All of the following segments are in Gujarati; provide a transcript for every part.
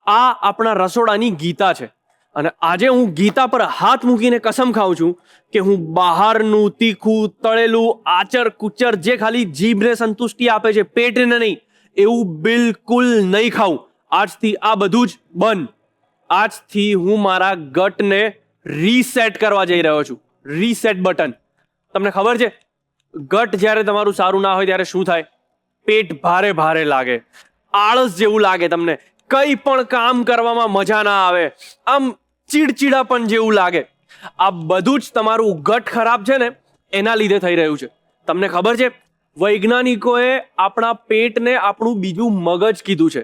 આ આપણા રસોડાની ગીતા છે અને આજે હું ગીતા પર હાથ મૂકીને કસમ ખાઉં છું કે હું બહારનું તીખું તળેલું આચર કુચર જે ખાલી જીભને સંતુષ્ટિ આપે છે, પેટને નહીં, એવું બિલકુલ નહીં ખાઉં. આજથી આ બધું જ બંધ. આજથી હું મારા ગટને રીસેટ કરવા જઈ રહ્યો છું. Reset button. તમને ખબર છે ગટ જ્યારે તમારું સારું ના હોય ત્યારે શું થાય? પેટ ભારે ભારે લાગે, આળસ જેવું લાગે, તમને કંઈ પણ કામ કરવામાં મજા ના આવે, આમ ચીડચીડાપણ જેવું લાગે. આ બધું જ તમારું ગટ ખરાબ છે ને એના લીધે થઈ રહ્યું છે. તમને ખબર છે વૈજ્ઞાનિકોએ આપણા પેટને આપણું બીજું મગજ કીધું છે.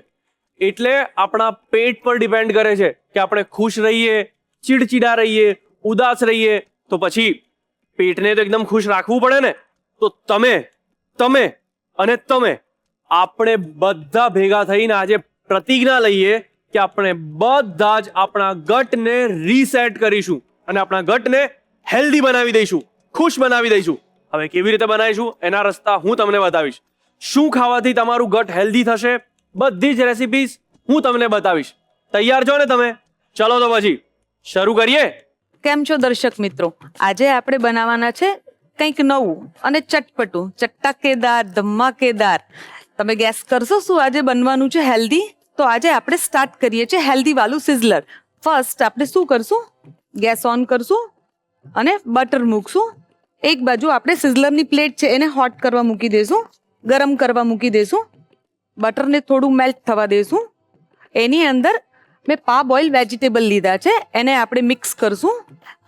એટલે આપણા પેટ પર ડિપેન્ડ કરે છે કે આપણે ખુશ રહીએ, ચીડચીડા રહીએ, ઉદાસ રહીએ. તો પછી પેટને તો એકદમ ખુશ રાખવું પડે ને. તો તમે અને તમે આપણે બધા ભેગા થઈને આજે પ્રતિજ્ઞા લઈએ કે આપણે બધા જ આપણા ગટને રીસેટ કરીશું અને આપણા ગટને હેલ્ધી બનાવી દઈશું, ખુશ બનાવી દઈશું. હવે કેવી રીતે બનાવીશું એના રસ્તા હું તમને બતાવીશ. શું ખાવાથી તમારું ગટ હેલ્ધી થશે બધી જ રેસિપીઝ હું તમને બતાવીશ. તૈયાર છો ને તમે? ચલો તો પછી શરૂ કરીએ. કેમ છો દર્શક મિત્રો? આજે આપણે બનાવવાના છે કંઈક નવું અને ચટપટું, ચટાકેદાર, ધમાકેદાર. તમે ગેસ કરશો શું આજે બનવાનું છે? હેલ્ધી. તો આજે આપણે સ્ટાર્ટ કરીએ છીએ હેલ્ધી વાળું સિઝલર. ફર્સ્ટ આપણે શું કરશું? ગેસ ઓન કરશું અને બટર મૂકશું. એક બાજુ આપણે સિઝલરની પ્લેટ છે એને હોટ કરવા મૂકી દઈશું, ગરમ કરવા મૂકી દઈશું. બટરને થોડું મેલ્ટ થવા દઈશું. એની અંદર મેં પા બોઇલ વેજીટેબલ લીધા છે, એને આપણે મિક્સ કરશું.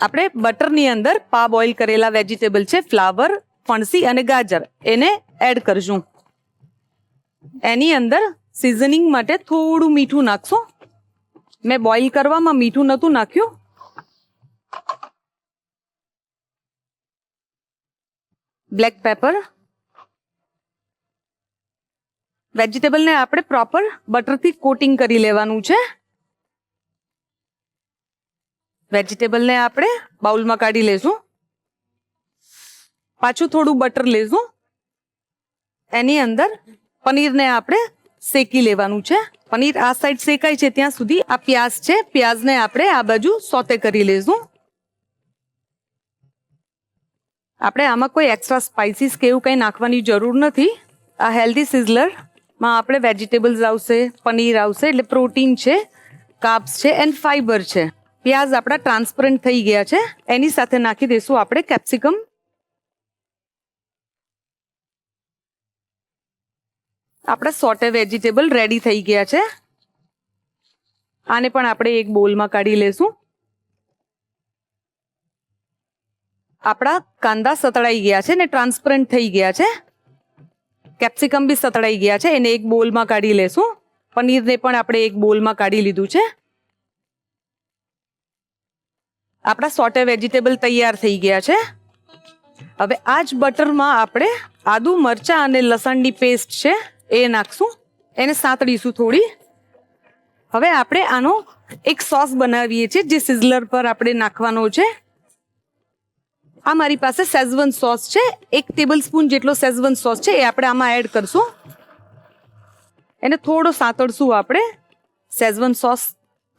આપણે બટરની અંદર પા બોઇલ કરેલા વેજીટેબલ છે, ફ્લાવર, ફણસી અને ગાજર, એને એડ કરશું. એની અંદર સિઝનિંગ માટે થોડું મીઠું નાખશું. મેં બોઇલ કરવામાં મીઠું નહોતું નાખ્યું. Black paper. વેજીટેબલને આપણે પ્રોપર બટરથી કોટિંગ કરી લેવાનું છે. વેજીટેબલને આપણે બાઉલમાં કાઢી લેશું. પાછું થોડું બટર લેશું. એની અંદર પનીરને આપણે શેકી લેવાનું છે. પનીર આ સાઈડ શેકાય છે ત્યાં સુધી આ પ્યાઝ છે, પ્યાઝને આપણે આ બાજુ સોતે કરી લેશું. આપણે આમાં કોઈ એક્સ્ટ્રા સ્પાઇસીસ કે એવું કંઈ નાખવાની જરૂર નથી. આ હેલ્ધી સિઝલરમાં આપણે વેજીટેબલ્સ આવશે, પનીર આવશે, એટલે પ્રોટીન છે, કાર્બ્સ છે એન્ડ ફાઈબર છે. પ્યાઝ આપણા ટ્રાન્સપરન્ટ થઈ ગયા છે. એની સાથે નાખી દઈશું આપણે કેપ્સિકમ. આપણા સોટે વેજીટેબલ રેડી થઈ ગયા છે. આને પણ આપણે એક બોલમાં કાઢી લેશું. આપણા કાંદા સતળાઈ ગયા છે ને ટ્રાન્સપરન્ટ થઈ ગયા છે. કેપ્સિકમ બી સતળાઈ ગયા છે, એને એક બોલમાં કાઢી લેશું. પનીરને પણ આપણે એક બોલમાં કાઢી લીધું છે. આપણા સોટે વેજીટેબલ તૈયાર થઈ ગયા છે. હવે આ જ બટરમાં આપણે આદુ, મરચાં અને લસણની પેસ્ટ છે એ નાખશું. એને સાંતળીશું થોડી. હવે આપણે આનો એક સોસ બનાવીએ છીએ જે સિઝલર પર આપણે નાખવાનો છે. આ મારી પાસે શેઝવન સોસ છે. 1 ટેબલ સ્પૂન જેટલો શેઝવન સોસ છે એ આપણે આમાં એડ કરશું. એને થોડો સાંતળશું આપણે. શેઝવન સોસ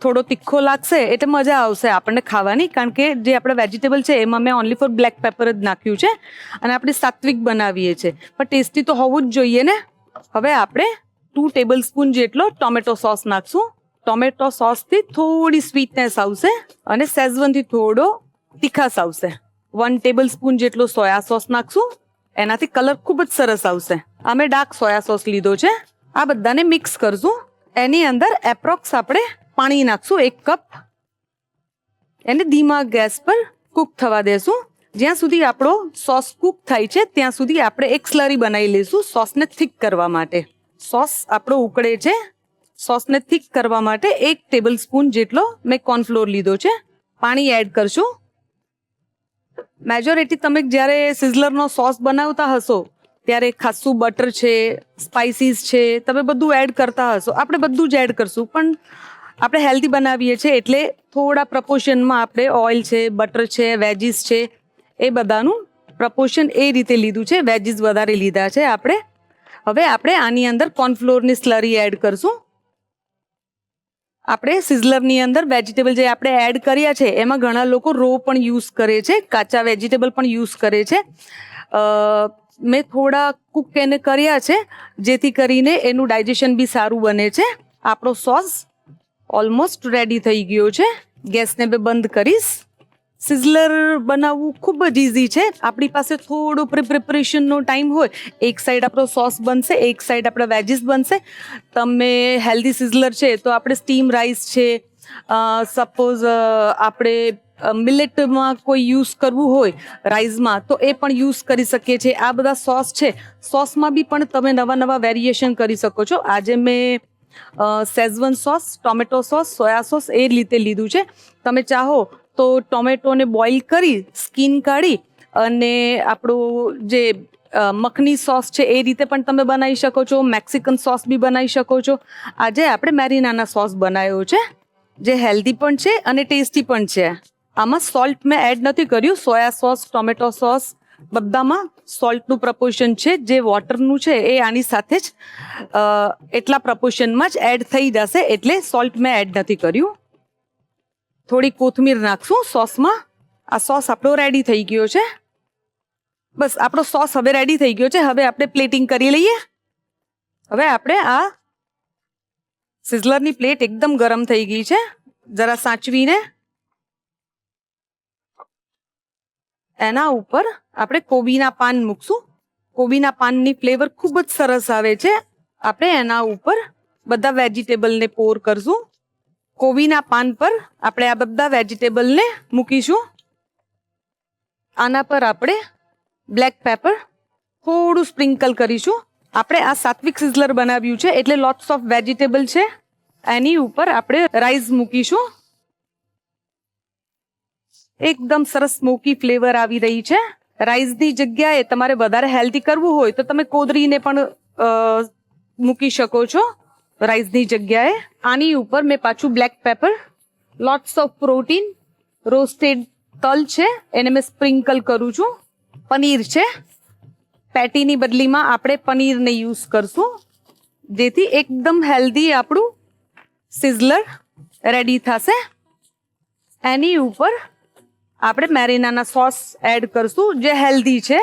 થોડો તીખો લાગશે એટલે મજા આવશે આપણને ખાવાની, કારણ કે જે આપણે વેજીટેબલ છે એમાં મેં ઓનલી ફોર બ્લેક પેપર જ નાખ્યું છે અને આપણે સાત્વિક બનાવીએ છીએ, પણ ટેસ્ટી તો હોવું જ જોઈએ ને. હવે આપણે 2 ટેબલ સ્પૂન જેટલો ટોમેટો સોસ નાખશું. ટોમેટો સોસથી થોડી સ્વીટનેસ આવશે અને શેઝવનથી થોડો તીખાશ આવશે. 1 ટેબલ સ્પૂન જેટલો સોયા સોસ નાખશું. એનાથી કલર ખૂબ જ સરસ આવશે. અમે ડાર્ક સોયા સોસ લીધો છે. આ બધાને મિક્સ કરશું. એની અંદર એપ્રોક્સ આપણે પાણી નાખશું 1 કપ. એને ધીમા ગેસ પર કૂક થવા દેશું. જ્યાં સુધી આપણો સોસ કૂક થાય છે ત્યાં સુધી આપણે એક સ્લરી બનાવી લઈશું સોસને થીક કરવા માટે. સોસ આપણો ઉકળે છે. સોસને થીક કરવા માટે 1 ટેબલ સ્પૂન જેટલો મેં કોર્નફ્લોર લીધો છે. પાણી એડ કરશું. મેજોરિટી તમે જ્યારે સિઝલરનો સોસ બનાવતા હશો ત્યારે ખાસું બટર છે, સ્પાઇસીસ છે, તમે બધું એડ કરતા હશો. આપણે બધું જ એડ કરશું, પણ આપણે હેલ્ધી બનાવીએ છીએ એટલે થોડા પ્રપોર્શનમાં આપણે ઓઇલ છે, બટર છે, વેજીસ છે, એ બધાનું પ્રપોર્શન એ રીતે લીધું છે. વેજીસ વધારે લીધા છે આપણે. હવે આપણે આની અંદર કોર્નફ્લોરની સ્લરી એડ કરશું. આપણે સિઝલરની અંદર વેજીટેબલ જે આપણે એડ કર્યા છે એમાં ઘણા લોકો રો પણ યુઝ કરે છે, કાચા વેજીટેબલ પણ યુઝ કરે છે. મેં થોડા કુક એને કર્યા છે જેથી કરીને એનું ડાયજેશન બી સારું બને છે. આપણો સોસ ઓલમોસ્ટ રેડી થઈ ગયો છે. ગેસને બે બંધ કરીશ. સિઝલર બનાવવું ખૂબ જ ઇઝી છે. આપણી પાસે થોડો પ્રિપરેશનનો ટાઈમ હોય, એક સાઈડ આપણો સોસ બનશે, એક સાઈડ આપણા વેજીસ બનશે. તમે હેલ્ધી સિઝલર છે તો આપણે સ્ટીમ રાઈસ છે, સપોઝ આપણે મિલેટમાં કોઈ યુઝ કરવું હોય રાઈસમાં તો એ પણ યુઝ કરી શકીએ છીએ. આ બધા સોસ છે, સોસમાં બી પણ તમે નવા નવા વેરિએશન કરી શકો છો. આજે મેં schezwan sauce, tomato sauce, soya sauce એ રીતે લીધું છે. તમે ચાહો તો ટોમેટોને બોઇલ કરી સ્કીન કાઢી અને આપણું જે મખની સોસ છે એ રીતે પણ તમે બનાવી શકો છો. મેક્સિકન સોસ બી બનાવી શકો છો. આજે આપણે મેરીનાના સોસ બનાવ્યો છે જે હેલ્ધી પણ છે અને ટેસ્ટી પણ છે. આમાં સોલ્ટ મેં એડ નથી કર્યું. સોયા સોસ, ટોમેટો સોસ બધામાં સોલ્ટનું પ્રપોર્શન છે. જે વોટરનું છે એ આની સાથે જ એટલા પ્રપોર્શનમાં જ એડ થઈ જશે, એટલે સોલ્ટ મેં એડ નથી કર્યું. થોડી કોથમીર નાખશું સોસમાં. આ સોસ આપણો રેડી થઈ ગયો છે. બસ આપણો સોસ હવે રેડી થઈ ગયો છે. હવે આપણે પ્લેટિંગ કરી લઈએ. હવે આપણે આ સિઝલરની પ્લેટ એકદમ ગરમ થઈ ગઈ છે. જરા સાચવીને એના ઉપર આપણે કોબીના પાન મૂકશું. કોબીના પાનની ફ્લેવર ખૂબ જ સરસ આવે છે. આપણે એના ઉપર બધા વેજીટેબલને પોર કરશું. કોબીના પાન પર આપણે આ બધા વેજીટેબલને મૂકીશું. આના પર આપણે બ્લેક પેપર થોડું સ્પ્રિંકલ કરીશું. આપણે આ સાત્વિક સિઝલર બનાવ્યું છે એટલે લોટ્સ ઓફ વેજીટેબલ છે. એની ઉપર આપણે રાઈસ મૂકીશું. એકદમ સરસ સ્મોકી ફ્લેવર આવી રહી છે. રાઈસની જગ્યાએ તમારે વધારે હેલ્ધી કરવું હોય તો તમે કોદરીને પણ મૂકી શકો છો રાઈસની જગ્યાએ. આની ઉપર મેં પાછું black paper, lots of protein, roasted તલ છે એને મેં સ્પ્રિંકલ કરું છું. પનીર છે, પેટીની બદલીમાં આપણે પનીરને યુઝ કરશું જેથી એકદમ હેલ્ધી આપણું સિઝલર રેડી થશે. એની ઉપર આપણે મેરીનાના સોસ એડ કરશું જે હેલ્ધી છે.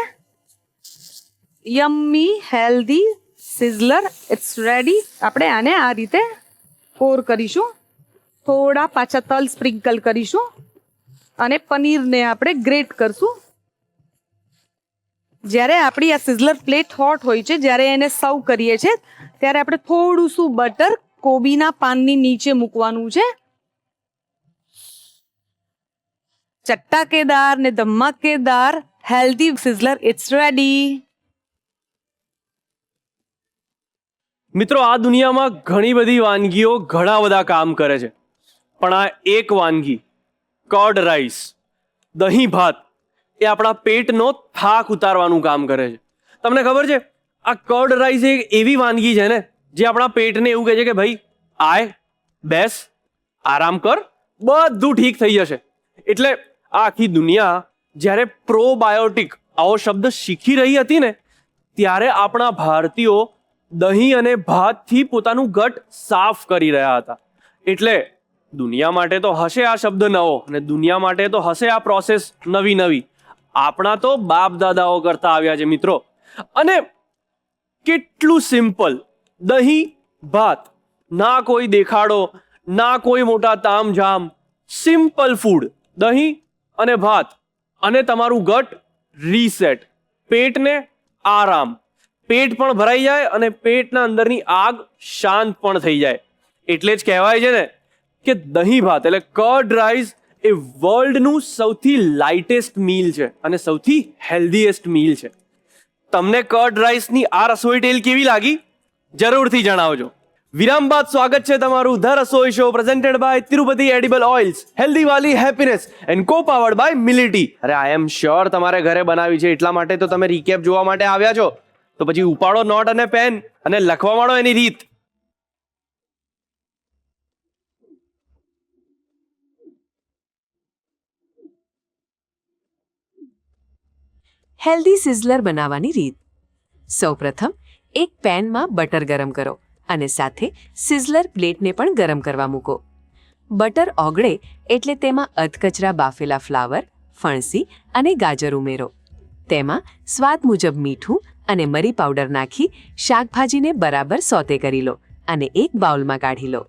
Yummy healthy sizzler it's ready. આપણે આને આ રીતે પોર કરીશું. થોડા પાછા તલ સ્પ્રિંકલ કરીશું અને પનીરને આપણે ગ્રેટ કરશું. જ્યારે આપણી આ સિઝલર પ્લેટ હોટ હોય છે, જ્યારે એને સર્વ કરીએ છીએ ત્યારે આપણે થોડું શું બટર કોબીના પાનની નીચે મૂકવાનું છે. ચટ્ટાકેદાર ને ધમાકેદાર હેલ્ધી સિઝલર ઇટ્સ રેડી. મિત્રો, આ દુનિયામાં ઘણી બધી વાનગીઓ ઘણા બધા કામ કરે છે, પણ આ એક વાનગી કર્ડ રાઈસ, દહીં ભાત, એ આપણા પેટનો થાક ઉતારવાનું કામ કરે છે. તમને ખબર છે, આ કર્ડ રાઈસ એક એવી વાનગી છે ને જે આપણા પેટને એવું કહે છે કે ભાઈ આય, બેસ, આરામ કર, બધું ઠીક થઈ જશે. એટલે આ આખી દુનિયા જ્યારે પ્રોબાયોટિક આવો શબ્દ શીખી રહી હતી ને ત્યારે આપણા ભારતીયો દહીં અને ભાતથી પોતાનું ગટ સાફ કરી રહ્યા હતા. એટલે દુનિયા માટે તો હશે આ શબ્દ નવો અને દુનિયા માટે તો હશે આ પ્રોસેસ નવી નવી. આપણા તો બાપ દાદાઓ કરતા આવ્યા છે મિત્રો. અને કેટલું સિમ્પલ, દહીં ભાત, ના કોઈ દેખાડો, ના કોઈ મોટા તામઝામ, સિમ્પલ ફૂડ, દહીં અને ભાત, અને તમારું ગટ રીસેટ, પેટને આરામ, પેટ પણ ભરાઈ જાય અને પેટના અંદરની આગ શાંત પણ થઈ જાય. એટલે જ કહેવાય છે ને કે દહીં ભાત એટલે કર્ડ રાઈસ એ વર્લ્ડનું સૌથી લાઇટેસ્ટ મીલ છે અને સૌથી હેલ્ધીએસ્ટ મીલ છે. તમને કર્ડ રાઈસની આ રસોઈ ટેલ કેવી લાગી જરૂરથી જણાવજો. વિરામ બાદ સ્વાગત છે તમારું the Rasoi show presented by Tirupati edible oils, healthy વાલી happiness and co powered by મિલેટી. અરે આઈ એમ શ્યોર તમારે ઘરે બનાવી છે એટલા માટે તો તમે રીકેપ જોવા માટે આવ્યા છો. તો પછી ઉપાડો નોટ અને પેન અને લખવા માંડો એની રીત. હેલ્ધી સિઝલર બનાવવાની રીત. સૌપ્રથમ એક પેનમાં બટર ગરમ કરો અને સાથે સિઝલર પ્લેટને પણ ગરમ કરવા મૂકો. બટર ઓગળે એટલે તેમાં અધકચરા બાફેલા ફ્લાવર, ફણસી અને ગાજર ઉમેરો. તેમાં સ્વાદ મુજબ મીઠું અને મરી પાવડર નાખી શાકભાજીને બરાબર સોતે કરી લો અને એક બાઉલમાં કાઢી લો.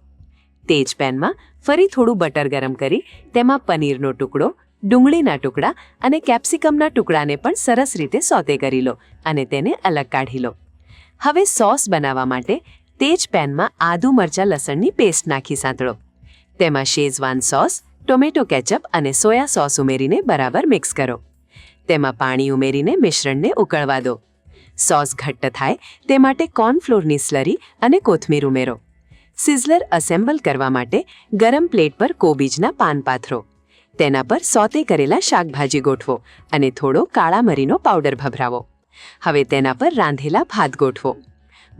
તે જ પેનમાં ફરી થોડું બટર ગરમ કરી તેમાં પનીરનો ટુકડો, ડુંગળીના ટુકડા અને કેપ્સિકમના ટુકડાને પણ સરસ રીતે સોતે કરી લો અને તેને અલગ કાઢી લો. હવે સોસ બનાવવા માટે તે જ પેનમાં આદુ મરચાં લસણની પેસ્ટ નાખી સાંતળો. તેમાં શેઝવાન સોસ, ટોમેટો કેચઅપ અને સોયા સોસ ઉમેરીને બરાબર મિક્સ કરો. તેમાં પાણી ઉમેરીને મિશ્રણને ઉકળવા દો. સોસ ઘટ્ટ થાય તે માટે કોર્નફ્લોરની સ્લરી અને કોથમીર ઉમેરો. સિઝલર અસેમ્બલ કરવા માટે ગરમ પ્લેટ પર કોબીજના પાન પાથરો. તેના પર સોતે કરેલા શાકભાજી ગોઠવો અને થોડો કાળા મરીનો પાવડર ભભરાવો. હવે તેના પર રાંધેલા ભાત ગોઠવો.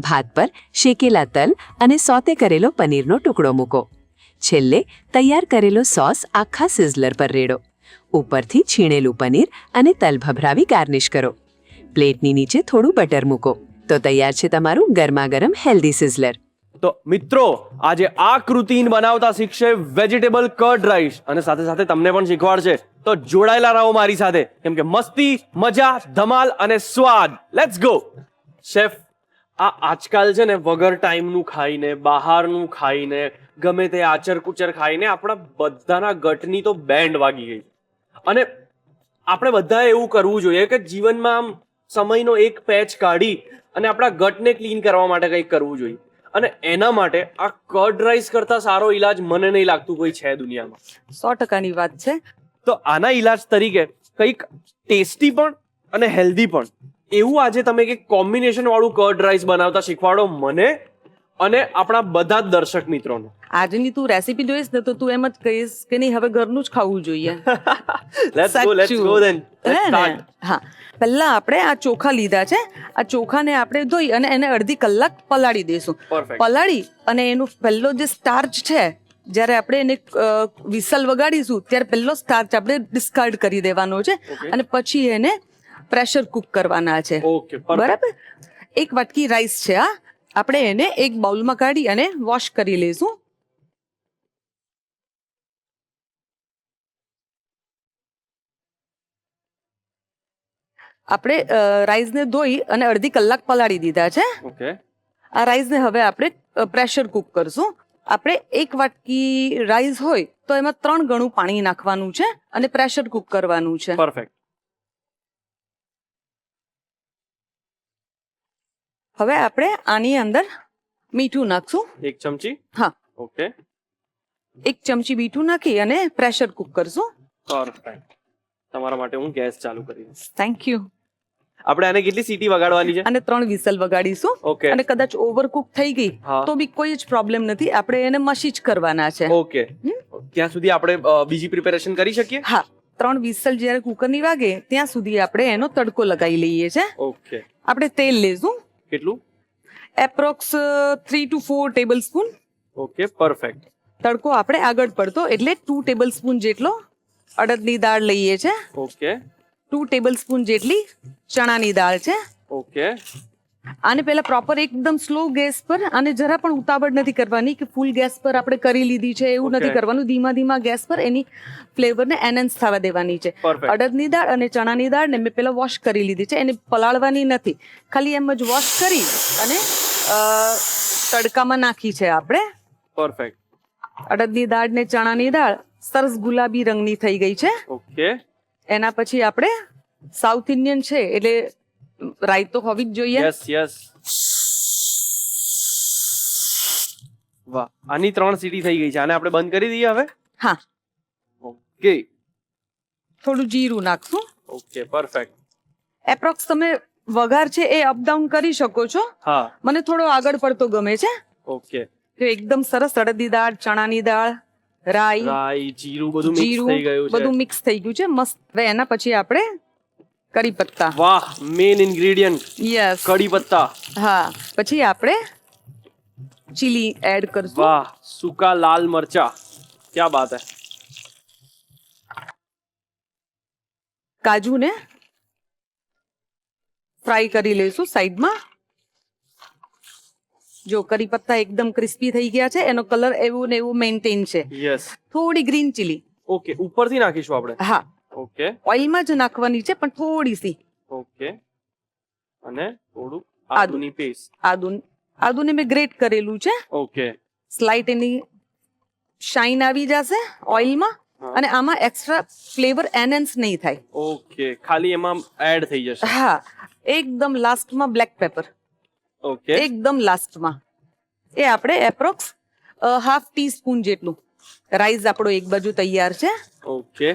ભાત પર શેકેલા તલ અને સોતે કરેલો પનીરનો ટુકડો મૂકો. છેલ્લે તૈયાર કરેલો સોસ આખા સિઝલર પર રેડો. ઉપરથી છીણેલું પનીર અને તલ ભભરાવી ગાર્નિશ કરો. પ્લેટની નીચે થોડું બટર મૂકો. તો તૈયાર છે તમારું ગરમાગરમ હેલ્ધી સિઝલર. તો મિત્રો આજે આ કૃતિન બનાવતા શીખશે વેજીટેબલ કર્ડ રાઈસ અને સાથે સાથે તમને પણ શીખવાડશે. તો જોડાયેલા રહો મારી સાથે, કેમ કે મસ્તી, મજા, ધમાલ અને સ્વાદ. Let's go. શેફ, આ આજકાલ છે ને વગર ટાઈમનું ખાઈને, બહારનું ખાઈને, ગમે તે આચર કુચર ખાઈને આપણા બધાના ગટની તો બેન્ડ વાગી ગઈ. અને આપણે બધાએ એવું કરવું જોઈએ કે જીવનમાં આમ સમયનો એક પેચ કાઢી અને આપણા ગટને ક્લીન કરવા માટે કંઈક કરવું જોઈએ. અને એના માટે આ કર્ડ રાઈસ કરતા સારો ઈલાજ મને નહીં લાગતું કોઈ છે દુનિયામાં. 100% વાત છે. તો આના ઈલાજ તરીકે કંઈક ટેસ્ટી પણ અને હેલ્ધી પણ એવું આજે તમે કંઈક કોમ્બિનેશન વાળું કર્ડ રાઈસ બનાવતા શીખવાડો મને અને આપણા બધા જ દર્શક મિત્રોને. આજની તું રેસીપી જોઈશ ને તો તું એમ જ કહીશ કે નહીં હવે ઘરનું જ ખાવું જોઈએ. Let's go then. Let's start. હા, પહેલા આપણે આ ચોખા લીધા છે. આ ચોખાને આપણે ધોઈ અને એને અડધી કલાક પલાળી દઈશું. Perfect. પલાળી અને એનો પહેલો જે સ્ટાર્ચ છે, જ્યારે આપણે એને વિસલ વગાડીશું ત્યારે પહેલો સ્ટાર્ચ આપણે ડિસ્કાર્ડ કરી દેવાનો છે. Okay. અને પછી એને પ્રેશર કુક કરવાના છે. Okay, perfect. બરાબર. એક વાટકી રાઈસ છે આ. આપણે એને એક બાઉલમાં કાઢી અને વોશ કરી લઈશું. આપણે રાઈસને ધોઈ અને અડધી કલાક પલાળી દીધા છે. ઓકે. આ રાઈસને હવે આપણે પ્રેશર કુક કરશું. આપણે એક વાટકી રાઈસ હોય તો એમાં 3 ગણું પાણી નાખવાનું છે અને પ્રેશર કુક કરવાનું છે. પરફેક્ટ. હવે આપણે આની અંદર મીઠું નાખશું. 1 ચમચી. હા, ઓકે. 1 ચમચી મીઠું નાખી અને પ્રેશર કુક કરશું. પરફેક્ટ. તમારા માટે હું ગેસ ચાલુ કરી દઈશ. Thank you. આપણે આને કેટલી સીટી વગાડવાની છે? અને 3 વિસલ વગાડીશું. ઓકે. અને કદાચ ઓવરકુક થઈ ગઈ હા. તો બી કોઈ જ પ્રોબ્લેમ નથી. આપણે એને મશી જ કરવાના છે. ઓકે. ત્યાં સુધી આપણે બીજી પ્રિપેરેશન કરી શકીએ? હા, 3 વિસલ જ્યારે કુકરની વાગે ત્યાં સુધી આપણે એનો તડકો લગાવી લઈએ છે. ઓકે. આપણે તેલ લેશું. કેટલું? Approx 3 to 4 table spoon. Okay, perfect. તડકો આપણે આગળ પડતો એટલે 2 ટેબલ સ્પૂન જેટલો અડદની દાળ લઈએ છે. ઓકે. 2 ટેબલ સ્પૂન જેટલી ચણાની દાળ છે. ઓકે. આને પહેલા પ્રોપર એકદમ સ્લો ગેસ પર, આને જરા પણ ઉતાવળ નથી કરવાની કે ફૂલ ગેસ પર આપણે કરી લીધી છે એવું Okay. નથી કરવાનું. ધીમા ધીમા ગેસ પર એની ફ્લેવરને એનહાન્સ થવા દેવાની છે. Perfect. અડદની દાળ અને ચણાની દાળને મેં પહેલા વોશ કરી લીધી છે. એને પલાળવાની નથી, ખાલી એમ જ વોશ કરી અને તડકામાં નાખી છે આપણે. પરફેક્ટ. અડદની દાળ ને ચણાની દાળ સરસ ગુલાબી રંગની થઈ ગઈ છે. ઓકે. એના પછી આપણે સાઉથ ઇન્ડિયન છે એટલે રાઈ તો હોવી જ જોઈએ. Yes yes. વાહ, આની 3 સીટી થઈ ગઈ છે. આને આપણે બંધ કરી દઈએ હવે. હા, ઓકે. થોડું જીરું નાખશું. Okay, perfect. એપ્રોક્સ તમે વઘાર છે એ અપડાઉન કરી શકો છો. હા. મને થોડો આગળ પડતો ગમે છે. ઓકે. તો એકદમ સરસ અડદની દાળ, ચણાની દાળ, રાઈ, રાઈ, જીરું બધું મિક્સ જીરું થઈ ગયું છે. બધું મિક્સ થઈ ગયું છે મસ્ત. હવે એના પછી આપણે કરી પત્તા. વાહ, મેઇન ઇન્ગ્રેડિયન્ટ યસ. કડી પત્તા. હા, પછી આપણે ચીલી એડ કરશું. વાહ, સૂકા લાલ મરચા. ક્યા બાત હે. કાજુને ફ્રાય કરી લઈશું સાઈડમાં. જો કરી પત્તા એકદમ ક્રિસ્પી થઈ ગયા છે, એનો કલર એવું ને એવું મેન્ટેન છે. યસ. થોડી ગ્રીન ચીલી, ઓકે, ઉપરથી નાખીશું આપણે. હા, ઓકે ઓઇલમાં જ નાખવાની છે, પણ થોડી સી. ઓકે, અને થોડું આદુ. આદુની પેસ્ટ. આદુને મેં ગ્રેટ કરેલું છે. ઓકે. સ્લાઇટ એની શાઇન આવી જશે ઓઇલમાં, હા. અને આમાં એક્સ્ટ્રા ફ્લેવર એનહેન્સ નહીં થાય. ઓકે, ખાલી એમાં એડ થઈ જશે. હા, એકદમ લાસ્ટમાં બ્લેક પેપર, ઓકે. એકદમ લાસ્ટમાં. એ આપણે એપ્રોક્સ હાફ ટીસ્પૂન જેટલું. રાઈસ આપણો એક બાજુ તૈયાર છે. ઓકે,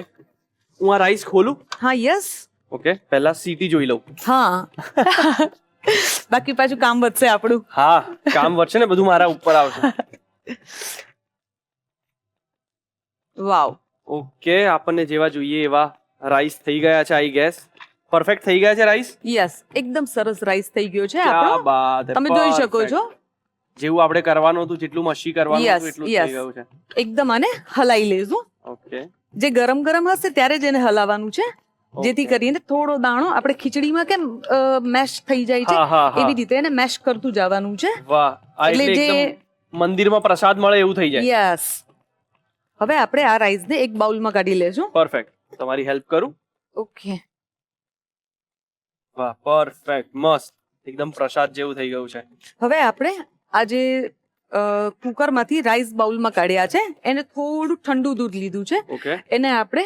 હું આ રાઈસ ખોલું. હા, યસ. ઓકે, પહેલા સીટી જોઈ લઉં. હા. બાકી પાછું કામ વધશે આપણું. હા, કામ વધશે ને, બધું મારા ઉપર આવશે. વાવ. ઓકે, આપણને જેવા જોઈએ એવા રાઈસ થઈ ગયા છે. આઈ ગેસ પરફેક્ટ થઈ ગયા છે રાઈસ. યસ, એકદમ સરસ રાઈસ થઈ ગયો છે ક્યા આપણો. બાત હે, તમે જોઈ શકો છો. જેવું આપણે કરવાનું હતું, જેટલું મશી કરવાનું Yes, હતું એટલું જ yes. થઈ ગયું છે. એકદમ આને હલાઈ લેજો. ઓકે. જે ગરમ ગરમ હશે ત્યારે જ એને હલાવવાનું છે, જેથી Okay. કરીને થોડો દાણો આપણે ખીચડીમાં કેમ મેશ થઈ જાય છે, હા, હા, હા. એવી રીતે એને મેશ કરતું જવાનું છે. વાહ, આ એટલે એટલે જે- એકદમ મંદિરમાં પ્રસાદ મળે એવું થઈ જાય. યસ. હવે આપણે આ રાઈસને એક બાઉલમાં કાઢી લેશું. પરફેક્ટ. તમારી હેલ્પ કરું. ઓકે. વાહ, પરફેક્ટ, મસ્ત, એકદમ પ્રસાદ જેવું થઈ ગયું છે. હવે આપણે આ જે કુકરમાંથી રાઈસ બાઉલમાં કાઢ્યા છે, એને થોડું ઠંડુ દૂધ લીધું છે. ઓકે. એને આપણે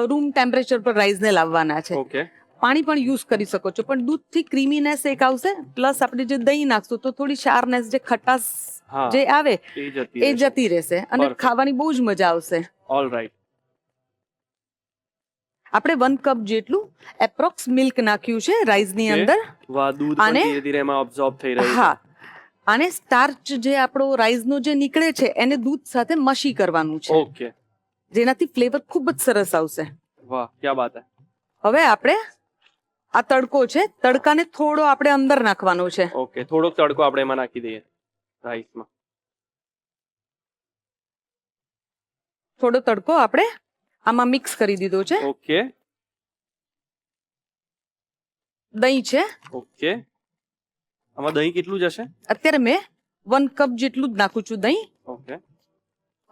રૂમ ટેમ્પરેચર પર રાઈસને લાવવાના છે. ઓકે. પાણી પણ યુઝ કરી શકો છો, પણ દૂધથી ક્રીમીનેસ એક આવશે, પ્લસ આપણે જે દહીં નાખશું તો થોડી શાર્પનેસ, જે ખટાશ હા, જે આવે એ જતી એ રહેશે. જતી રહેશે, અને Perfect. ખાવાની બહુ જ મજા આવશે. All right. આપણે 1 કપ જેટલું એપ્રોક્સ મિલ્ક નાખ્યું છે રાઈસની Okay. અંદર. વાહ, દૂધ પણ આને- ધીરે ધીરે એમાં અબ્સોર્બ થઈ રહ્યું છે. હા, આને સ્ટાર્ચ જે આપણો રાઈસનો જે નીકળે છે એને દૂધ સાથે મશી કરવાનું છે, ઓકે. જેનાથી ફ્લેવર ખૂબ જ સરસ આવશે. વાહ, ક્યા બાત હે. હવે આપણે આ તડકો છે, તડકાને થોડો આપણે અંદર નાખવાનો છે. ઓકે, થોડોક તડકો આપણે એમાં નાખી દઈએ રાઈસમાં. થોડો તડકો આપણે આમાં મિક્સ કરી દીધો છે. ઓકે. દહીં છે, ઓકે, આમાં દહીં કેટલું જશે? અત્યારે મેં 1 કપ જેટલું જ નાખું છું દહીં. ઓકે.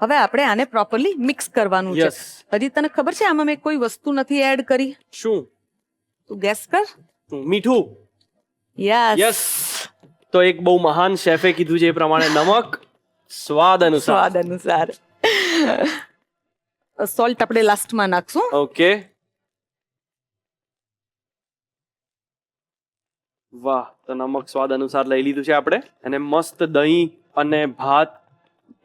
હવે આપણે આને પ્રોપરલી મિક્સ કરવાનું છે. યસ. હજી તને ખબર છે આમાં મેં કોઈ વસ્તુ નથી એડ કરી? શું? તું ગેસ કર. મીઠું. યસ. યસ. તો એક બહુ મહાન શેફે કીધું છે એ પ્રમાણે નમક સ્વાદ અનુસાર. સ્વાદ અનુસાર. સોલ્ટ આપણે લાસ્ટમાં નાખશું. ઓકે. વાહ, તો નમક સ્વાદ અનુસાર લઈ લીધું છે આપણે, અને મસ્ત દહીં અને ભાત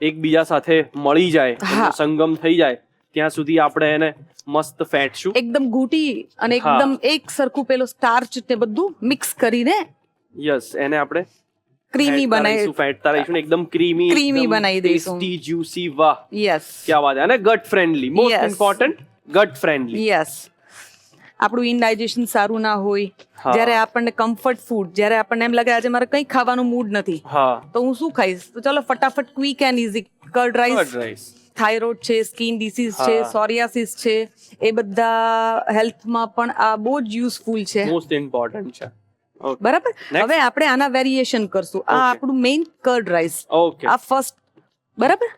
એકબીજા સાથે મળી જાય, હા. એનો સંગમ થઈ જાય ત્યાં સુધી આપણે એને મસ્ત ફેંટશું. એકદમ ઘૂંટી અને એકદમ એક સરખું પેલો સ્ટાર્ચ તે બધું મિક્સ કરીને યસ, એને આપણે ક્રીમી બનાવી. ફેંટતા રહીશું ને એકદમ ક્રીમી Creamy બનાવી દઈશું. Tasty juicy. વાહ, યસ. ક્યા વાત છે. અને gut friendly, most Yes. Important, gut friendly. Yes. આપણું ઇનડાઇજેશન સારું ના હોય, હા. જ્યારે આપણને કમ્ફર્ટ ફૂડ, જ્યારે આપણને એમ લાગે આજે મારે કંઈ ખાવાનું મૂડ નથી, હા, તો હું શું ખાઈશ? તો ચલો ફટાફટ quick and easy curd rice. Curd rice. Thyroid છે, સ્કિન ડિસીઝ છે, હા. સોરિયાસિસ છે, એ બધા હેલ્થમાં પણ આ બહુ જ યુઝફુલ છે. મોસ્ટ ઇમ્પોર્ટન્ટ છે. ઓકે. બરાબર. Next. હવે આપણે આના વેરિએશન કરશું. આ Okay. આપણું મેઇન કર્ડ રાઈસ. ઓકે. આ ફર્સ્ટ. બરાબર.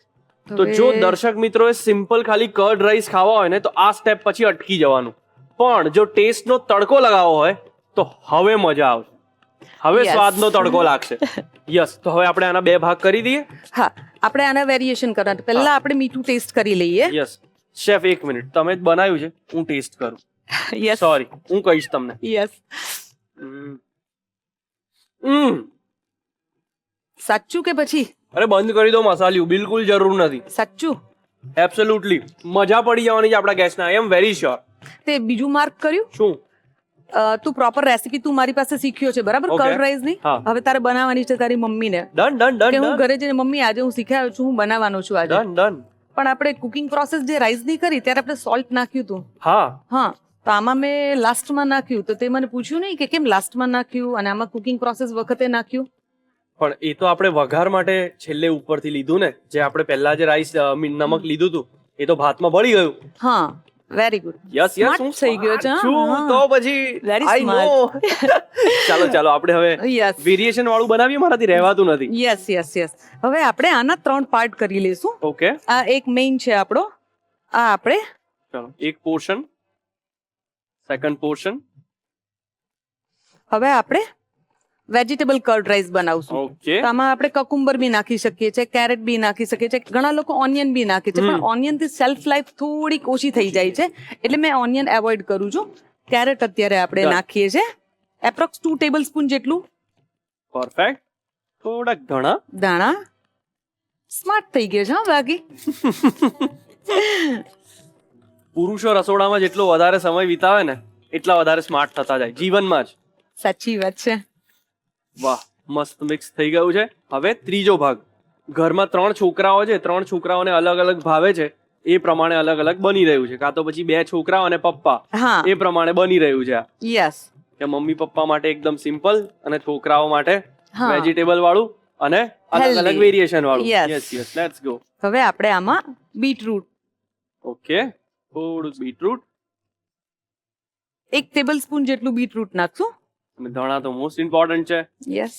તો હવે- જો દર્શક મિત્રોએ સિમ્પલ ખાલી કર્ડ રાઈસ ખાવા હોય ને તો આ સ્ટેપ પછી અટકી જવાનું, પણ જો ટેસ્ટનો તડકો લગાવવો હોય તો હવે મજા આવશે, હવે Yes. સ્વાદનો તડકો લાગશે. યસ, તો હવે આપણે આના 2 ભાગ કરી દઈએ. હા, આપણે આના વેરિએશન કરવાના. પહેલા આપણે મીઠું ટેસ્ટ કરી લઈએ. યસ. શેફ, 1 મિનિટ, તમે જ બનાવ્યું છે, હું ટેસ્ટ કરું. યસ. સોરી, હું કહીશ તમને. યસ. હમ. સાચું કે પછી? અરે બંધ કરી દો મસાલિયું, બિલકુલ જરૂર નથી. સાચું. એબ્સોલ્યુટલી મજા પડી જવાની છે આપણા ગેસ્ટને, આઈ એમ વેરી શ્યોર. તે બીજું માર્ક કર્યું? શું? તું પ્રોપર રેસીપી તું મારી પાસે શીખ્યો છે, બરાબર? Okay. કર્ડ રાઈસ ની. હા. હવે તારે બનાવવાની છે તારી મમ્મીને, ડન ડન કે ડન હું ડન ઘરે જઈને મમ્મી આજે હું શીખ્યો છું, હું બનાવવાનો છું આજે. Done done. પણ આપણે કુકિંગ પ્રોસેસ જે રાઈસ ની કરી ત્યારે આપણે સોલ્ટ નાખ્યું હતું. હા, હા, તો આમાં મેં લાસ્ટમાં નાખ્યું, તો તે મને પૂછ્યું નહીં કે કેમ લાસ્ટમાં નાખ્યું અને આમાં કુકિંગ પ્રોસેસ વખતે નાખ્યું. પણ એ તો આપણે વઘાર માટે છેલ્લે ઉપરથી લીધું ને, જે આપણે પહેલા જે રાઈસ નમક લીધું હતું એ તો ભાતમાં ભળી ગયું. હા, very good. Yes yes Smart હું થઈ ગયો છે, છું હા. તો પછી Very આઈ નો. ચાલો ચાલો આપણે હવે યસ વેરિએશન વાળું બનાવીએ, મારાથી રહેવાતું નથી. Yes yes yes. હવે આપણે આના 3 પાર્ટ કરી લઈશું. ઓકે આ એક મેઇન છે આપણો. આ આપણે ચાલો, એક પોર્શન, સેકન્ડ પોર્શન. હવે આપણે વેજીટેબલ કર્ડ રાઈસ બનાવશું. ઓકે તો આમાં આપણે કકુંબર બી નાખી શકીએ છીએ, કેરેટ બી નાખી શકીએ છીએ, ઘણા લોકો ઓનિયન બી નાખે છે, પણ ઓનિયન થી સેલ્ફ લાઈફ થોડીક ઓછી થઈ જાય છે, એટલે મેં ઓનિયન એવોઇડ કરું છું. કેરેટ અત્યારે આપણે Done. નાખીએ છીએ, એપ્રોક્સ 2 ટેબલસ્પૂન જેટલું. પરફેક્ટ. થોડાક ધણા. દાણા. સ્માર્ટ થઈ ગયો છે હા બાકી. પુરુષો રસોડામાં જેટલો વધારે સમય વિતાવે ને એટલા વધારે સ્માર્ટ થતા જાય જીવનમાં જ. સાચી વાત છે. વાહ, મસ્ત મિક્સ થઈ ગયું છે. હવે ત્રીજો ભાગ. ઘરમાં 3 છોકરાઓ છે, 3 છોકરાઓને અલગ અલગ ભાવે છે, એ પ્રમાણે અલગ અલગ બની રહ્યું છે. કાં તો પછી 2 છોકરાઓ અને પપ્પા, હા એ પ્રમાણે બની રહ્યું છે. આ યસ. કે મમ્મી પપ્પા માટે એકદમ સિમ્પલ અને છોકરાઓ માટે હા. વેજીટેબલ વાળું અને અલગ Healthy. અલગ વેરિએશન વાળું. Yes. Yes yes, let's go. હવે આપણે આમાં બીટરૂટ ઓકે, થોડું બીટરૂટ 1 ટેબલસ્પૂન જેટલું બીટરૂટ નાખશું. અને ધણા તો મોસ્ટ ઇમ્પોર્ટન્ટ છે. યસ.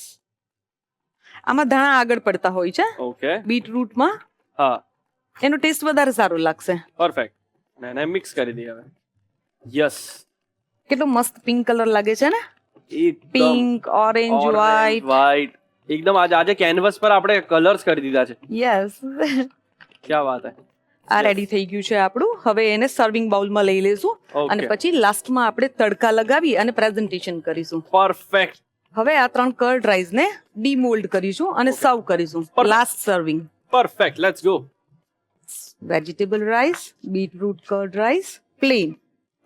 આમાં ધાણા આગળ પડતા હોય છે. ઓકે, બીટરૂટમાં હા, એનો ટેસ્ટ વધારે સારો લાગશે. પરફેક્ટ. અને એને મિક્સ કરી દઈએ હવે. યસ, કેટલો મસ્ત પિંક કલર લાગે છે ને. એકદમ પિંક, ઓરેન્જ, વ્હાઈટ. વ્હાઈટ, એકદમ આજે કેનવસ પર આપણે કલર્સ કરી દીધા છે. યસ. ક્યા વાત હે. આ રેડી થઈ ગયું છે આપણું. હવે એને સર્વિંગ બાઉલમાં લઈ લઈશું Okay. અને પછી લાસ્ટમાં આપણે તડકા લગાવી અને પ્રેઝન્ટેશન કરીશું. પરફેક્ટ. હવે આ 3 કર્ડ રાઈસ ને ડીમોલ્ડ કરીશું અને સર્વ કરીશું. Perfect. Last serving. Perfect, let's go. Vegetable rice, beetroot curd rice, plain.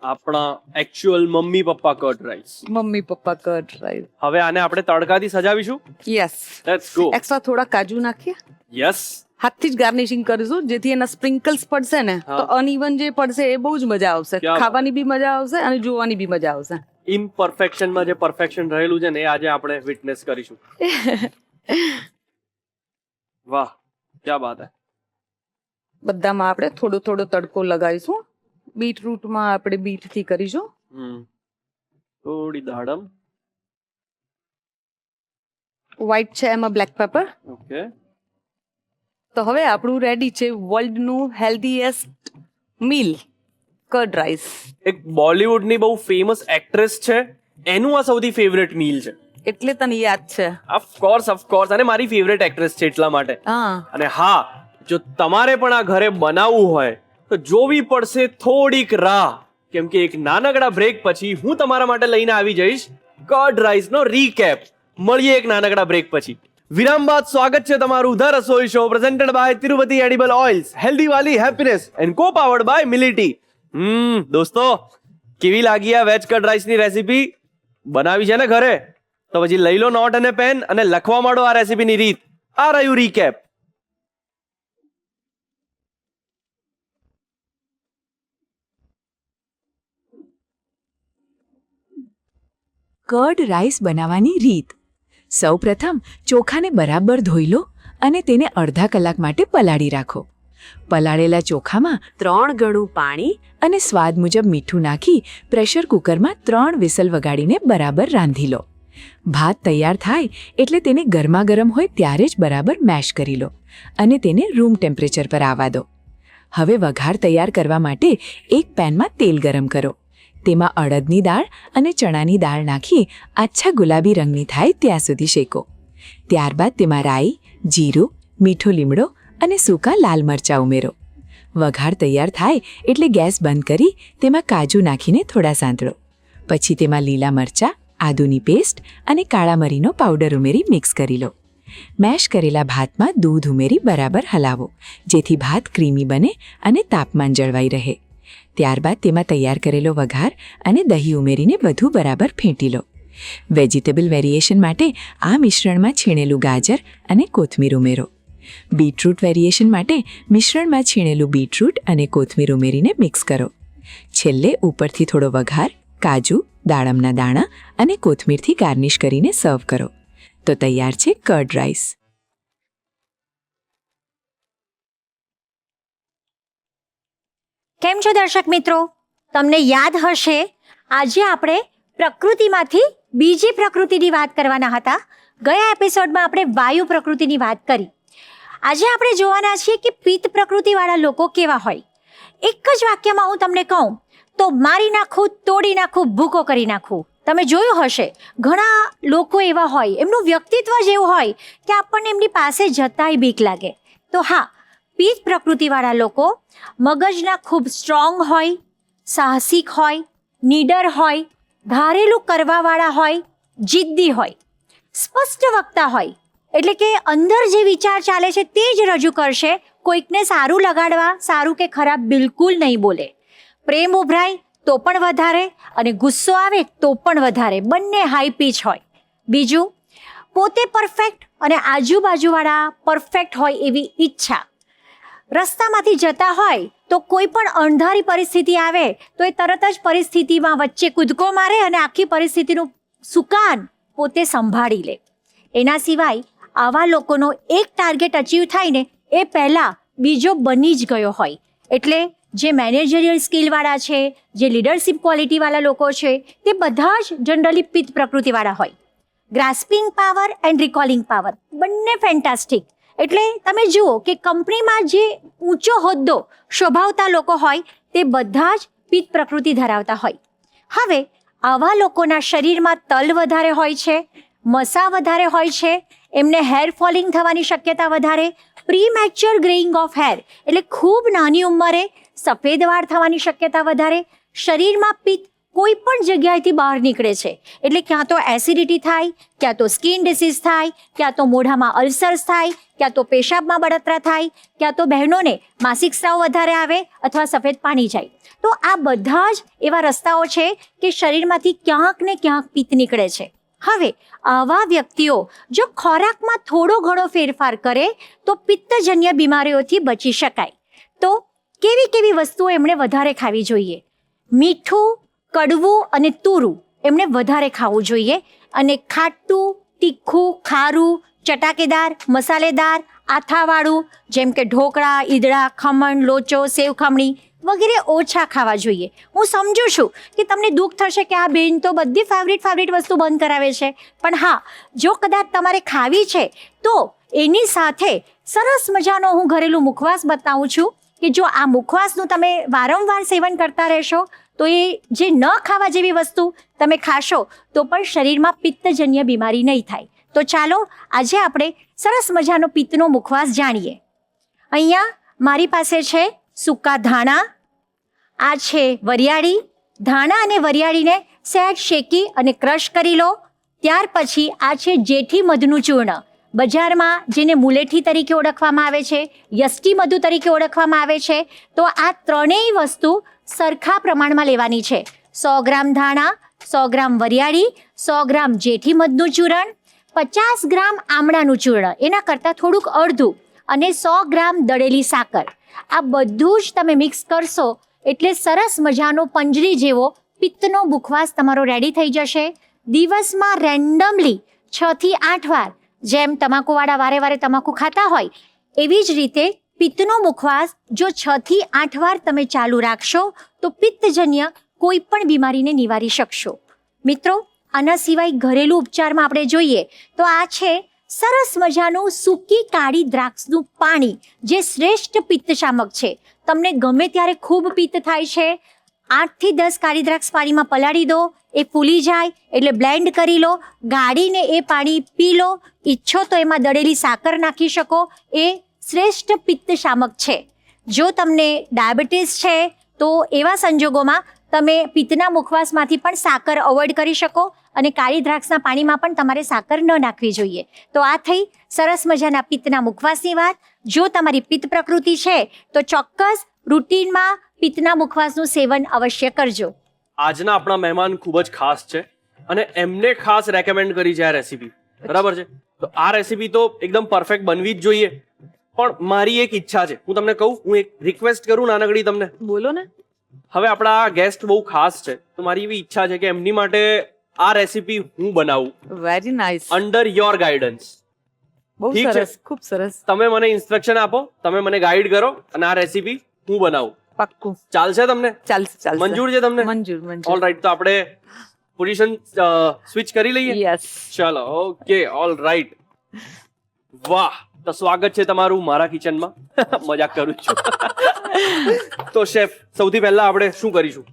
આપણા actual mummy papa curd rice. Mummy papa curd rice. હવે આને આપણે તડકાથી સજાવીશું. યસ. Let's go. એક્સ્ટ્રા થોડા કાજુ નાખીએ. યસ, હાથથી જ ગાર્નિશિંગ કરીશું, જેથી એના સ્પ્રિંકલ્સ પડશે ને હા. તો અનઇવન જે પડશે એ બહુ જ મજા આવશે. ક્યાં? ખાવાની બી મજા આવશે અને જોવાની બી મજા આવશે. ઇમ્પરફેક્શનમાં જે પરફેક્શન રહેલું છે ને એ આજે આપણે વિટનેસ કરીશું. વાહ, ક્યા બાત હે. બધામાં આપણે થોડો થોડો તડકો લગાવીશું. બીટરૂટમાં આપણે બીટથી કરીશું. થોડી દાડમ. વ્હાઈટ છે એમાં બ્લેક પેપર. ઓકે, તો હવે આપણું રેડી છે વર્લ્ડનું હેલ્ધીએસ્ટ મીલ કર્ડ રાઈસ. એક બોલિવૂડની બહુ ફેમસ એક્ટ્રેસ છે, એનું આ સૌથી ફેવરેટ મીલ છે. એટલે તને યાદ છે. ઓફકોર્સ, અને મારી ફેવરેટ એક્ટ્રેસ છે એટલા માટે. હા. અને હા, જો તમારે પણ આ ઘરે બનાવવું હોય તો જોવી પડશે થોડીક રાહ, કેમ કે એક નાનકડા બ્રેક પછી હું તમારા માટે લઈને આવી જઈશ કર્ડ રાઈસનો રીકેપ. મળીએ એક નાનકડા બ્રેક પછી. વિરામ બાદ સ્વાગત છે તમારું the Rasoi show presented by Tirupati edible oils, healthy વાલી happiness and co powered by મિલિટી. દોસ્તો, કેવી લાગી આ વેજ કર્ડ રાઈસની રેસીપી? બનાવી છે ને ઘરે? તો પછી લઈ લો નોટ અને પેન અને લખવા માંડો આ રેસીપીની રીત. આ રહ્યું રીકેપ. કર્ડ રાઈસ બનાવવાની રીત. સૌપ્રથમ ચોખાને બરાબર ધોઈ લો અને તેને અડધા કલાક માટે પલાળી રાખો. પલાળેલા ચોખામાં 3 ગણું પાણી અને સ્વાદ મુજબ મીઠું નાખી પ્રેશર કુકરમાં 3 વિસલ વગાડીને બરાબર રાંધી લો. ભાત તૈયાર થાય એટલે તેને ગરમા ગરમ હોય ત્યારે જ બરાબર મેશ કરી લો અને તેને રૂમ ટેમ્પરેચર પર આવવા દો. હવે વઘાર તૈયાર કરવા માટે એક પેનમાં તેલ ગરમ કરો. તેમાં અડદની દાળ અને ચણાની દાળ નાખી આછા ગુલાબી રંગની થાય ત્યાં સુધી શેકો. ત્યારબાદ તેમાં રાઈ, જીરું, મીઠો લીમડો અને સૂકા લાલ મરચાં ઉમેરો. વઘાર તૈયાર થાય એટલે ગેસ બંધ કરી તેમાં કાજુ નાખીને થોડા સાંતળો. પછી તેમાં લીલા મરચાં, આદુની પેસ્ટ અને કાળા મરીનો પાવડર ઉમેરી મિક્સ કરી લો. મેશ કરેલા ભાતમાં દૂધ ઉમેરી બરાબર હલાવો, જેથી ભાત ક્રીમી બને અને તાપમાન જળવાઈ રહે. ત્યારબાદ તેમાં તૈયાર કરેલો વઘાર અને દહીં ઉમેરીને બધું બરાબર ફેંટી લો. વેજીટેબલ વેરિએશન માટે આ મિશ્રણમાં છીણેલું ગાજર અને કોથમીર ઉમેરો. બીટરૂટ વેરિએશન માટે મિશ્રણમાં છીણેલું બીટરૂટ અને કોથમીર ઉમેરીને મિક્સ કરો. છેલ્લે ઉપરથી થોડો વઘાર, કાજુ, દાડમના દાણા અને કોથમીરથી ગાર્નિશ કરીને સર્વ કરો. તો તૈયાર છે કર્ડ રાઈસ. કેમ છો દર્શક મિત્રો? તમને યાદ હશે આજે આપણે પ્રકૃતિમાંથી બીજી પ્રકૃતિની વાત કરવાના હતા. ગયા એપિસોડમાં આપણે વાયુ પ્રકૃતિની વાત કરી. આજે આપણે જોવાના છીએ કે પિત્ત પ્રકૃતિવાળા લોકો કેવા હોય. એક જ વાક્યમાં હું તમને કહું તો મારી નાખું, તોડી નાખું, ભૂકો કરી નાખું. તમે જોયું હશે ઘણા લોકો એવા હોય, એમનું વ્યક્તિત્વ જ એવું હોય કે આપણને એમની પાસે જતાય બીક લાગે. તો હા, પિત્ત પ્રકૃતિવાળા લોકો મગજના ખૂબ સ્ટ્રોંગ હોય, સાહસિક હોય, નીડર હોય, ધારેલું કરવાવાળા હોય, જિદ્દી હોય, સ્પષ્ટ વક્તા હોય. એટલે કે અંદર જે વિચાર ચાલે છે તે જ રજૂ કરશે. કોઈકને સારું લગાડવા, સારું કે ખરાબ બિલકુલ નહીં બોલે. પ્રેમ ઉભરાય તો પણ વધારે અને ગુસ્સો આવે તો પણ વધારે, બંને હાઈ પીચ હોય. બીજું, પોતે પરફેક્ટ અને આજુબાજુવાળા પરફેક્ટ હોય એવી ઈચ્છા. રસ્તામાંથી જતા હોય તો કોઈ પણ અણધારી પરિસ્થિતિ આવે તો એ તરત જ પરિસ્થિતિમાં વચ્ચે કૂદકો મારે અને આખી પરિસ્થિતિનું સુકાન પોતે સંભાળી લે. એના સિવાય આવા લોકોનો એક ટાર્ગેટ અચીવ થાય ને એ પહેલાં બીજો બની જ ગયો હોય. એટલે જે મેનેજરિયલ સ્કિલવાળા છે, જે લીડરશિપ ક્વોલિટીવાળા લોકો છે, તે બધા જ જનરલી પિત્ત પ્રકૃતિવાળા હોય. Grasping power and recalling power બંને ફેન્ટાસ્ટિક. એટલે તમે જુઓ કે કંપનીમાં જે ઊંચો હોદ્દો શોભાવતા લોકો હોય તે બધા જ પિત્ત પ્રકૃતિ ધરાવતા હોય. હવે આવા લોકોના શરીરમાં તલ વધારે હોય છે, મસા વધારે હોય છે, એમને હેર ફોલિંગ થવાની શક્યતા વધારે, પ્રીમેચ્યોર ગ્રેઇંગ ઓફ હેર એટલે ખૂબ નાની ઉંમરે સફેદ વાળ થવાની શક્યતા વધારે. શરીરમાં પિત્ત કોઈ પણ જગ્યાએથી બહાર નીકળે છે એટલે ક્યાં તો એસિડિટી થાય, ક્યાં તો સ્કિન ડિસીઝ થાય, ક્યાં તો મોઢામાં અલ્સર્સ થાય, ક્યાં તો પેશાબમાં બળતરા થાય, ક્યાં તો બહેનોને માસિક સ્રાવ વધારે આવે અથવા સફેદ પાણી જાય. તો આ બધા જ એવા રસ્તાઓ છે કે શરીરમાંથી ક્યાંક ને ક્યાંક પિત્ત નીકળે છે. હવે આવા વ્યક્તિઓ જો ખોરાકમાં થોડો ઘણો ફેરફાર કરે તો પિત્તજન્ય બીમારીઓથી બચી શકાય. તો કેવી કેવી વસ્તુઓ એમણે વધારે ખાવી જોઈએ? મીઠું, કડવું અને તુરું એમણે વધારે ખાવું જોઈએ. અને ખાટું, તીખું, ખારું, ચટાકેદાર, મસાલેદાર, આથાવાળું જેમ કે ઢોકળા, ઈદડા, ખમણ, લોચો, સેવ ખમણી વગેરે ઓછા ખાવા જોઈએ. હું સમજુ છું કે તમને દુઃખ થશે કે આ બેન તો બધી ફેવરિટ વસ્તુ બંધ કરાવે છે, પણ હા, જો કદાચ તમારે ખાવી છે તો એની સાથે સરસ મજાનો હું ઘરેલું મુખવાસ બતાવું છું કે જો આ મુખવાસનું તમે વારંવાર સેવન કરતા રહેશો તો એ જે ન ખાવા જેવી વસ્તુ તમે ખાશો તો પણ શરીરમાં પિત્તજન્ય બીમારી નહીં થાય. તો ચાલો આજે આપણે સરસ મજાનો પિત્તનો મુખવાસ જાણીએ. અહીંયા મારી પાસે છે સૂકા ધાણા, આ છે વરિયાળી. ધાણા અને વરિયાળીને સહેજ શેકી અને ક્રશ કરી લો. ત્યાર પછી આ છે જેઠી મધનું ચૂર્ણ. બજારમાં જેને મુલેઠી તરીકે ઓળખવામાં આવે છે, યષ્ટી મધુ તરીકે ઓળખવામાં આવે છે. તો આ ત્રણેય વસ્તુ સરખા પ્રમાણમાં લેવાની છે. 100 ગ્રામ ધાણા, 100 ગ્રામ વરિયાળી, 100 ગ્રામ જેઠી મધનું ચૂર્ણ, 50 ગ્રામ આમળાનું ચૂર્ણ, એના કરતાં થોડુંક અડધું, અને 100 ગ્રામ દળેલી સાકર. આ બધું જ તમે મિક્સ કરશો એટલે સરસ મજાનો પંજરી જેવો પિત્તનો મુખવાસ તમારો રેડી થઈ જશે. દિવસમાં રેન્ડમલી 6 થી 8 વાર, જેમ તમાકુવાળા વારે વારે તમાકુ ખાતા હોય એવી જ રીતે પિત્તનો મુખવાસ જો 6 થી 8 વાર તમે ચાલુ રાખશો તો પિત્તજન્ય કોઈ પણ બીમારીને નિવારી શકશો. મિત્રો, આના સિવાય ઘરેલું ઉપચારમાં આપણે જોઈએ તો આ છે સરસ મજાનું સૂકી કાળી દ્રાક્ષનું પાણી, જે શ્રેષ્ઠ પિત્તશામક છે. તમને ગમે ત્યારે ખૂબ પિત્ત થાય છે, 8 થી 10 કાળી દ્રાક્ષ પાણીમાં પલાળી દો, એ ફૂલી જાય એટલે બ્લેન્ડ કરી લો, ગાળીને એ પાણી પી લો. ઈચ્છો તો એમાં દળેલી સાકર નાખી શકો. એ શ્રેષ્ઠ પિત્તશામક છે. જો તમને ડાયાબિટીસ છે તો એવા સંજોગોમાં તમે પિત્તના મુખવાસમાંથી પણ સાકર અવોઇડ કરી શકો અને કાળી દ્રાક્ષના પાણીમાં પણ તમારે સાકર ન નાખવી જોઈએ. તો આ થઈ સરસ મજાના પિત્તના મુખવાસની વાત. જો તમારી પિત્ત પ્રકૃતિ છે તો ચોક્કસ રૂટીનમાં પિત્તના મુખવાસનું સેવન અવશ્ય કરજો. આજના આપણા મહેમાન ખૂબ જ ખાસ છે અને એમને ખાસ રેકમેન્ડ કરી છે આ રેસીપી. બરાબર છે? તો આ રેસીપી તો એકદમ પરફેક્ટ બનવી જ જોઈએ. પણ મારી એક ઈચ્છા છે, હું તમને કહું, હું એક રિક્વેસ્ટ કરું નાનકડી તમને. બોલો ને. હવે આપણા ગેસ્ટ બહુ ખાસ છે તો મારી એવી ઈચ્છા છે કે એમની માટે આ રેસીપી હું બનાવું. Very nice. Under your guidance. બહુ ઠીક છે. સરસ, ખૂબ સરસ. તમે મને ઇન્સ્ટ્રક્શન આપો, તમે મને ગાઈડ કરો અને આ રેસીપી હું બનાવું. પાક્કું. ચાલશે તમને? ચાલશે ચાલશે. મંજૂર છે તમને? મંજૂર ઓલ મંજૂર. રાઈટ, તો આપણે પોઝિશન સ્વિચ કરી લઈએ. યસ. ચાલો, ઓકે, ઓલ રાઈટ. વાહ, તો સ્વાગત છે તમારું મારા કિચનમાં. મજાક કરું છું. તો શેફ, સૌથી પહેલા આપણે શું કરીશું?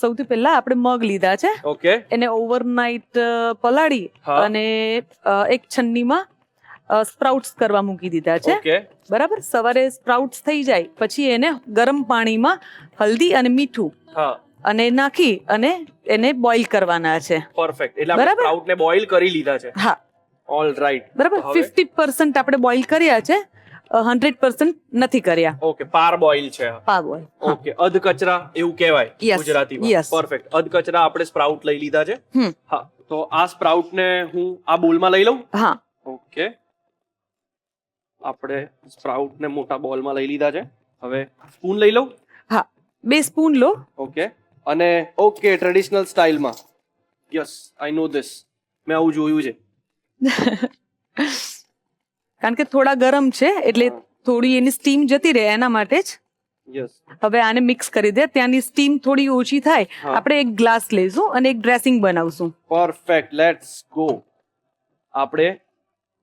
સૌથી પહેલા આપણે મગ લીધા છે, ઓકે, એને ઓવરનાઇટ પલાળી હા. અને એક છન્નીમાં સ્પ્રાઉટ્સ કરવા મૂકી દીધા છે. ઓકે, બરાબર. સવારે સ્પ્રાઉટ્સ થઈ જાય પછી એને ગરમ પાણીમાં હલ્દી અને મીઠું હા, અને નાખી અને એને બોઇલ કરવાના છે. પરફેક્ટ. એટલે આપણે બરાબર. સ્પ્રાઉટને બોઇલ કરી લીધા છે. હા, ઓલ રાઈટ. બરાબર. 50% આપણે બોઇલ કર્યા છે, 100% નથી કર્યા. ઓકે, પાર બોઇલ છે. પા બોઇલ. ઓકે, અધ કચરા એવું કહેવાય Yes, ગુજરાતીમાં. yes. પરફેક્ટ. અધ કચરા આપણે સ્પ્રાઉટ લઈ લીધા છે. હમ. હા, તો આ સ્પ્રાઉટ ને હું આ બોલમાં લઈ લઉં. હા. ઓકે, આપણે સ્પ્રાઉટ ને મોટા બોલમાં લઈ લીધા છે. હવે સ્પૂન લઈ લઉં. હા, 2 સ્પૂન લો. ઓકે, અને ઓકે, ટ્રેડિશનલ સ્ટાઇલમાં. Yes, I know this. મેં આવું જોયું છે. કારણ કે થોડા ગરમ છે એટલે થોડી એની સ્ટીમ જતી રહે એના માટે જ. યસ, હવે આને મિક્સ કરી દે, ત્યાંની સ્ટીમ થોડી ઓછી થાય. હા. આપણે એક ગ્લાસ લઈશું અને એક ડ્રેસિંગ બનાવશું. પરફેક્ટ. Let's go. આપણે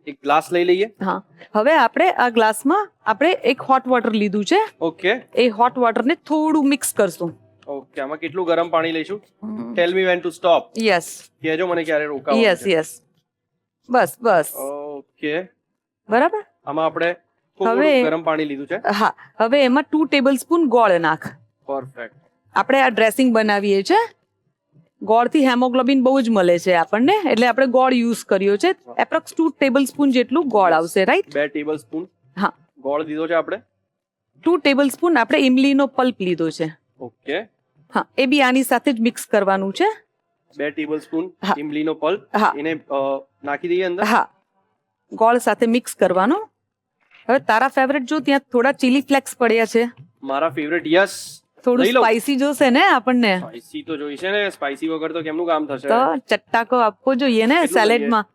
એક ગ્લાસ લઈ લઈએ. હા, હવે આપણે આ ગ્લાસમાં આપણે એક હોટ વોટર લીધું છે, ઓકે, એ હોટ વોટરને થોડું મિક્સ કરશું. ઓકે, આમાં કેટલું ગરમ પાણી લઈશું? Tell me when to stop. Yes કહેજો મને ક્યારે રોકાવું યસ છે. યસ. બસ બસ. ઓકે, બરાબર. આમાં આપણે થોડું હવે- ગરમ પાણી લીધું છે. હા, હવે એમાં 2 ટેબલસ્પૂન ગોળ નાખ. પરફેક્ટ. આપણે આ ડ્રેસિંગ બનાવીએ છે, ગોળથી હેમોગ્લોબિન બહુ જ મળે છે આપણને, એટલે આપણે ગોળ યુઝ કર્યો છે. એપ્રોક્સ 2 ટેબલસ્પૂન જેટલું ગોળ આવશે, રાઈટ? 2 ટેબલસ્પૂન હા. ગોળ લીધો છે આપણે. 2 ટેબલસ્પૂન આપણે ઇમલીનો પલ્પ લીધો છે. ઓકે, હા, એ બી આની સાથે જ મિક્સ કરવાનું છે. 2 ટેબલસ્પૂન હા. ઇમલીનો પલ્પ. હા. એને નાખી દઈએ અંદર. હા, ગોળ સાથે મિક્સ કરવાનો. હવે તારા ફેવરેટ જો ત્યાં થોડા ચીલી ફ્લેક્સ પડ્યા છે, મારા ફેવરેટ. યસ, થોડું લઈ લઉં. સ્પાઇસી જોશે ને આપણને, સ્પાઈસી તો જોઈશે ને. સ્પાઈસી વગર તો કેમનું કામ થશે? તો ચટ્ટાકો આપવો જોઈએ ને કેટલું સેલેડમાં.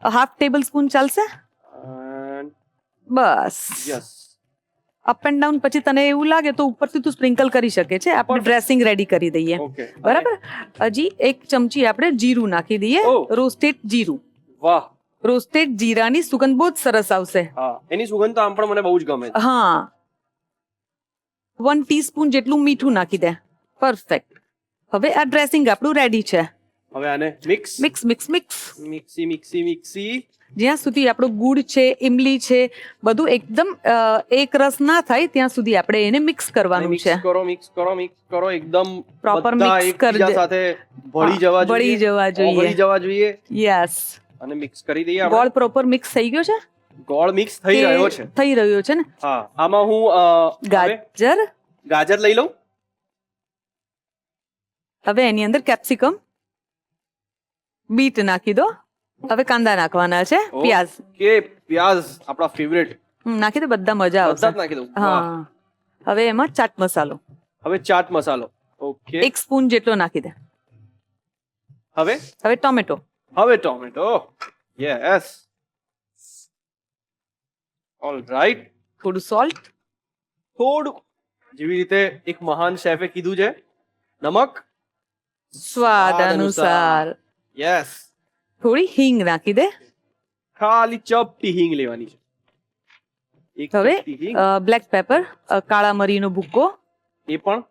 1/2 ટેબલસ્પૂન ચાલશે. બસ. Yes, up and down. પછી તને એવું લાગે તો ઉપરથી તું સ્પ્રિંકલ કરી શકે છે. આપણે ડ્રેસિંગ રેડી કરી દઈએ. ઓકે, બરાબર. હજી 1 ચમચી આપણે જીરું નાખી દઈએ. ઓહ. રોસ્ટેડ જીરું. વાહ. રોસ્ટેડ જીરાની સુગંધ બહુ જ સરસ આવશે. હા, એની સુગંધ તો આમ પણ મને બહુ જ ગમે છે. હા, 1 ટીસ્પૂન જેટલું મીઠું નાખી દે. પરફેક્ટ. હવે આ ડ્રેસિંગ આપણું રેડી છે. હવે આને mix mix mix mix. Mixie. જ્યાં સુધી આપણો ગુડ છે, ઇમલી છે, બધું એકદમ એક રસ ના થાય ત્યાં સુધી આપણે એને મિક્સ કરવાનું મિક્સ છે. કરો, મિક્સ કરો, મિક્સ કરો. એકદમ Proper બધા mix એકબીજા કરજે. સાથે ભળી જવા જોઈએ. ભળી જવા જોઈએ. ભળી જવા જોઈએ. યસ. અને મિક્સ કરી દઈએ આપણે. ગોળ પ્રોપર મિક્સ થઈ ગયો છે? ગોળ મિક્સ થઈ કે રહ્યો છે. થઈ રહ્યો છે ને? હા, આમાં હું હવે ગાજર. ગાજર લઈ લઉં. હવે એની અંદર કેપ્સિકમ, બીટ નાખી દો. હવે કાંદા નાખવાના છે, પ્યાઝ. કે પ્યાઝ આપણા ફેવરેટ. નાખી દો, બધા મજા બધા જ આવશે. નાખી દઉં. વાહ. હા. હવે એમાં ચાટ મસાલો હવે ચાટ મસાલો. ઓકે, 1 સ્પૂન જેટલો નાખી દે. હવે હવે tomato. Tomato. Yes, all right. થોડું સોલ્ટ. થોડું, જેવી રીતે એક મહાન શેફે કીધું છે, નમક સ્વાદ અનુસાર. યસ. થોડી હિંગ નાખી દે. ખાલી ચપટી હિંગ લેવાની છે. એક હવે ચપટી હિંગ. બ્લેક પેપર, કાળા મરીનો ભૂક્કો, એ પણ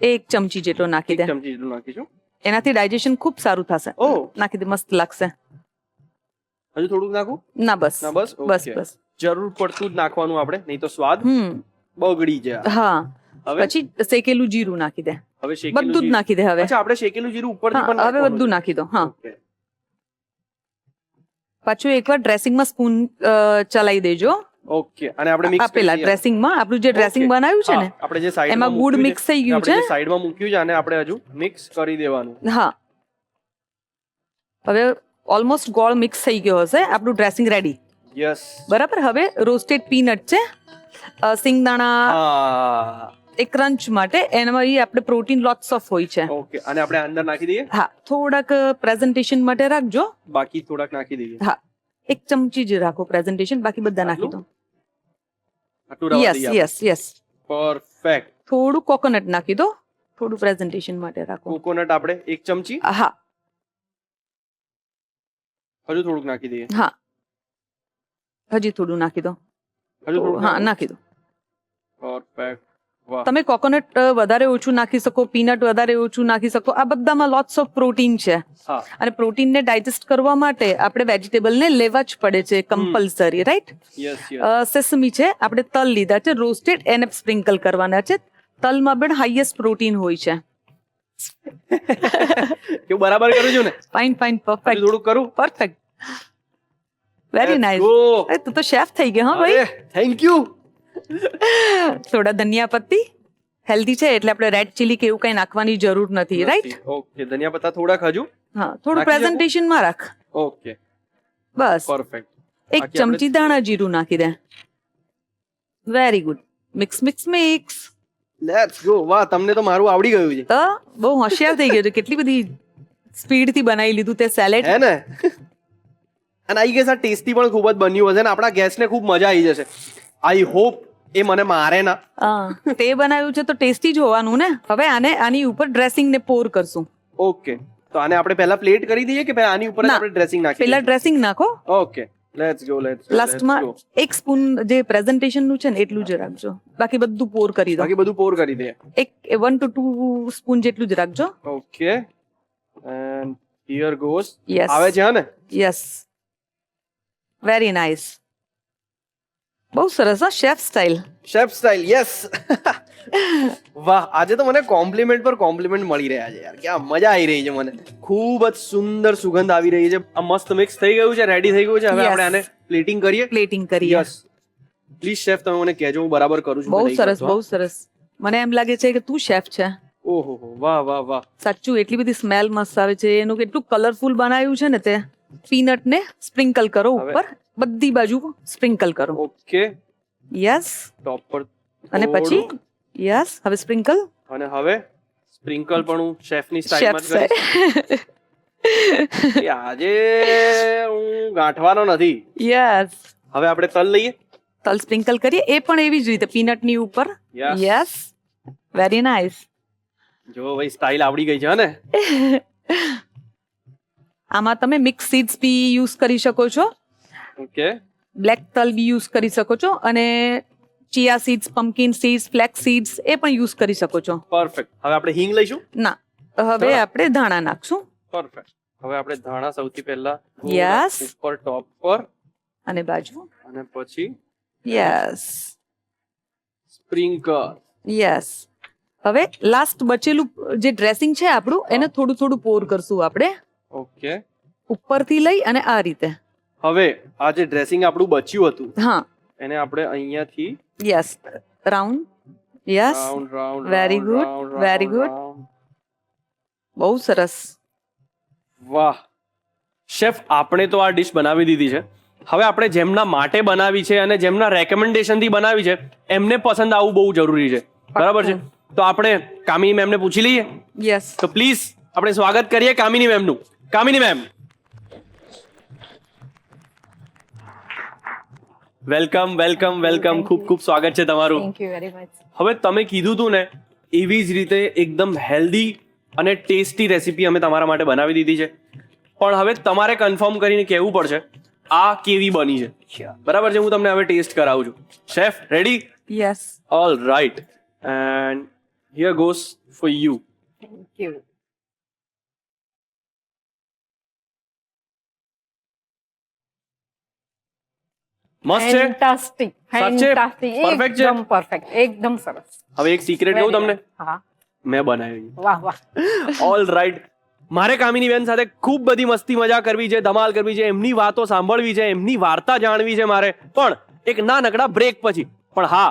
1 ચમચી જેટલો નાખી 1 દે. ચમચી જેટલું નાખીશું. એનાથી ડાયજેશન ખૂબ સારું થશે. ઓહ. નાખી દે, મસ્ત લાગશે. હજુ થોડુંક નાખું? ના બસ ના બસ. બસ Okay. બસ. જરૂર પડતું જ નાખવાનું આપણે, નહીં તો સ્વાદ બગડી જાય. હા. હવે પછી શેકેલું જીરું નાખી દે. હવે શેકેલું બધું જ જીરું. નાખી દે હવે. અચ્છા, આપણે શેકેલું જીરું ઉપરથી હા, પણ હવે નાખવાનું બધું છે. નાખી દો. હા. Okay. પાછું એકવાર ડ્રેસિંગમાં સ્પૂન ચલાવી દેજો. ઓકે, અને આપણે મિક્સ આપેલા ડ્રેસિંગમાં આપણું જે ડ્રેસિંગ બનાવ્યું છે ને આપણે જે સાઈડમાં એમાં ગુડ મિક્સ થઈ ગયું છે. સાઈડમાં મૂક્યું છે, આને આપણે હજુ મિક્સ કરી દેવાનું. હા. હવે ઓલમોસ્ટ ગોળ મિક્સ થઈ ગયો હશે. આપણું ડ્રેસિંગ રેડી. યસ. બરાબર. હવે રોસ્ટેડ પીનટ છે, સિંગદાણા, હા. એક ક્રંચ માટે. એનામાં આપણે પ્રોટીન લોટ્સ ઓફ હોય છે. ઓકે, અને આપણે અંદર નાખી દઈએ. હા, થોડાક પ્રેઝન્ટેશન માટે રાખજો. બાકી થોડાક નાખી દઈએ. હા, 1 ચમચી જ રાખો પ્રેઝન્ટેશન, બાકી બધા નાખી દો. આટલું રવા યસ દઈએ. Yes yes. પરફેક્ટ. થોડું કોકોનટ નાખી દો, થોડું પ્રેઝન્ટેશન માટે રાખો. કોકોનટ આપણે 1 ચમચી, હા હજુ થોડુંક નાખી દઈએ, હા હજી થોડું નાખી દો. હજુ થોડુંક. હા નાખી દો. પરફેક્ટ. વાહ. તમે કોકોનટ વધારે ઓછું નાખી શકો, પીનટ વધારે ઓછું નાખી શકો. આ બધામાં લોટ્સ ઓફ પ્રોટીન છે હા, અને પ્રોટીનને ડાયજેસ્ટ કરવા માટે આપણે વેજીટેબલને લેવા જ પડે છે compulsory, right? Yes yes. Sesame છે, આપણે તલ લીધા છે રોસ્ટેડ, એને સ્પ્રિંકલ કરવાના છે. તલમાં પણ હાઈએસ્ટ પ્રોટીન હોય છે. કેવું બરાબર કરું છું ને? ફાઇન ફાઇન, હજુ પરફેક્ટ થોડુંક કરું. Perfect, very Let's nice. go. તું તો શેફ થઈ ગયો હા ભાઈ. Thank you. થોડા ધનિયા પત્તી, હેલ્ધી છે એટલે આપણે રેડ ચીલી કે એવું કઈ નાખવાની જરૂર નથી, રાઈટ? ઓકે, ધનિયા પત્તા થોડાક હજુ. હા, થોડું નાખી શકું? પ્રેઝન્ટેશનમાં રાખ. ઓકે, બસ પરફેક્ટ. એક બાકી આપણે- ચમચી દાણા જીરું નાખી દે. Very good. Mix mix mix. Let's go. વાહ, તમને તો મારું આવડી ગયું છે. તો બહુ હોશિયાર થઈ ગયો છે. કેટલી બધી સ્પીડ થી બનાવી લીધું તે સેલેડ. હે ને? અને આઈ ગેસ આ ટેસ્ટી પણ ખૂબ જ બન્યું હશે ને આપણા ગેસ્ટને ખૂબ મજા આવી જશે. આઈ હોપ એ મને મારે ના. તે બનાવ્યું છે તો ટેસ્ટી જ હોવાનું ને. હવે આની ઉપર ડ્રેસિંગ ને પોર કરશું. ઓકે, તો આને આપણે પહેલા પ્લેટ કરી દઈએ કે પહેલા આની ઉપર જ ના, આપણે ડ્રેસિંગ નાખી પેલા દઈએ? ડ્રેસિંગ નાખો. Okay, let's go. લાસ્ટમાં 1 સ્પૂન જે પ્રેઝન્ટેશન નું છે ને એટલું જ રાખજો, બાકી બધું પોર કરી દો. બાકી બધું પોર કરી દઈએ. 1 to 2 સ્પૂન જેટલું જ રાખજો. Okay, and here goes. Yes આવે છે હા ને? Yes, very nice. બહુ સરસ હા, chef style. Chef style, yes. વાહ, આજે તો મને કોમ્પ્લિમેન્ટ પર કોમ્પ્લિમેન્ટ મળી રહ્યા છે યાર. ક્યાં મજા આવી રહી છે મને. ખૂબ જ સુંદર સુગંધ આવી રહી છે. આ મસ્ત મિક્સ થઈ ગયું છે, રેડી થઈ ગયું છે. હવે Yes. આપણે આને પ્લેટિંગ કરીએ. પ્લેટિંગ કરીએ. યસ, પ્લીઝ શેફ તમે મને કહેજો હું બરાબર કરું છું. બહુ કે નહીં સરસ, કરતો, બહુ સરસ. મને એમ લાગે છે કે તું શેફ છે. હા? ઓહો હો, વાહ વાહ વાહ. સાચું, એટલી બધી સ્મેલ મસ્ત આવે છે. એનું કેટલું કલરફુલ બનાવ્યું છે ને તે. પીનટ ને સ્પ્રિંકલ કરો હવે- ઉપર, બધી બાજુ સ્પ્રિંકલ કરો. ઓકે, યસ, ટોપ પર અને પછી થોડુંક. યસ, હવે સ્પ્રિંકલ. અને હવે સ્પ્રિંકલ પણ હું શેફની શેફ સ્ટાઇલમાં જ કરીશ. કે આજે હું ગાંઠવાનો નથી. યસ, હવે આપણે તલ લઈએ. તલ સ્પ્રિંકલ કરીએ, એ પણ એવી જ રીતે પીનટ ની ઉપર. Yes. Yes, very nice. જો ભાઈ સ્ટાઇલ આવડી ગઈ છે હે ને? આમાં તમે મિક્સ સીડ્સ બી યુઝ કરી શકો છો, ઓકે, બ્લેક તલ બી યુઝ કરી શકો છો, અને chia seeds, pumpkin seeds, flax seeds એ પણ યુઝ કરી શકો છો. પરફેક્ટ. હવે આપણે હિંગ લઈશું. ના, હવે આપણે ધાણા નાખશું પરફેક્ટ. હવે આપણે ધાણા સૌથી પહેલા Yes. ઉપર ટોપ પર અને બાજુ. અને પછી યસ સ્પ્રિંકલ. યસ. હવે લાસ્ટ બચેલું જે ડ્રેસિંગ છે આપણું, એને થોડું થોડું પોર કરશું આપણે, ઓકે. ઉપરથી લઈ અને આ રીતે. હવે આ જે ડ્રેસિંગ આપણું બચ્યું હતું હા, એને આપણે અહીંયાથી yes, round. Yes, round round Very good, very good. બહુ સરસ. વાહ શેફ, આપણે તો આ ડિશ બનાવી દીધી છે. હવે આપણે જેમના માટે બનાવી છે અને જેમના રેકમેન્ડેશન થી બનાવી છે એમને પસંદ આવવું બહુ જરૂરી છે, બરાબર છે? તો આપણે કામિની મેમને પૂછી લઈએ. યસ, તો પ્લીઝ આપણે સ્વાગત કરીએ કામિની મેમનું. Kamini ma'am, welcome welcome welcome. ખૂબ ખૂબ સ્વાગત છે તમારું. Thank you very much. હવે તમે કીધું તું ને એવી જ રીતે એકદમ હેલ્ધી અને ટેસ્ટી રેસીપી અમે તમારા માટે બનાવી દીધી છે. પણ હવે તમારે કન્ફર્મ કરીને કહેવું પડશે આ કેવી બની છે, બરાબર છે? હું તમને હવે ટેસ્ટ કરાવું છું. Chef ready? Yes. All right, and here goes for you. Thank you. મસ્ત છે. ફેન્ટાસ્ટિક, સાચે? ફેન્ટાસ્ટિક, Perfect છે? એકદમ પરફેક્ટ, એકદમ સરસ. હવે એક સિક્રેટ કહું તમને, હા, મેં બનાવી. વાહ વાહ. All right. મારે કામિની બેન સાથે ખૂબ બધી મસ્તી મજા કરવી છે, ધમાલ કરવી છે, એમની વાતો સાંભળવી છે, એમની વાર્તા જાણવી છે મારે, પણ એક નાનકડા બ્રેક પછી. પણ હા,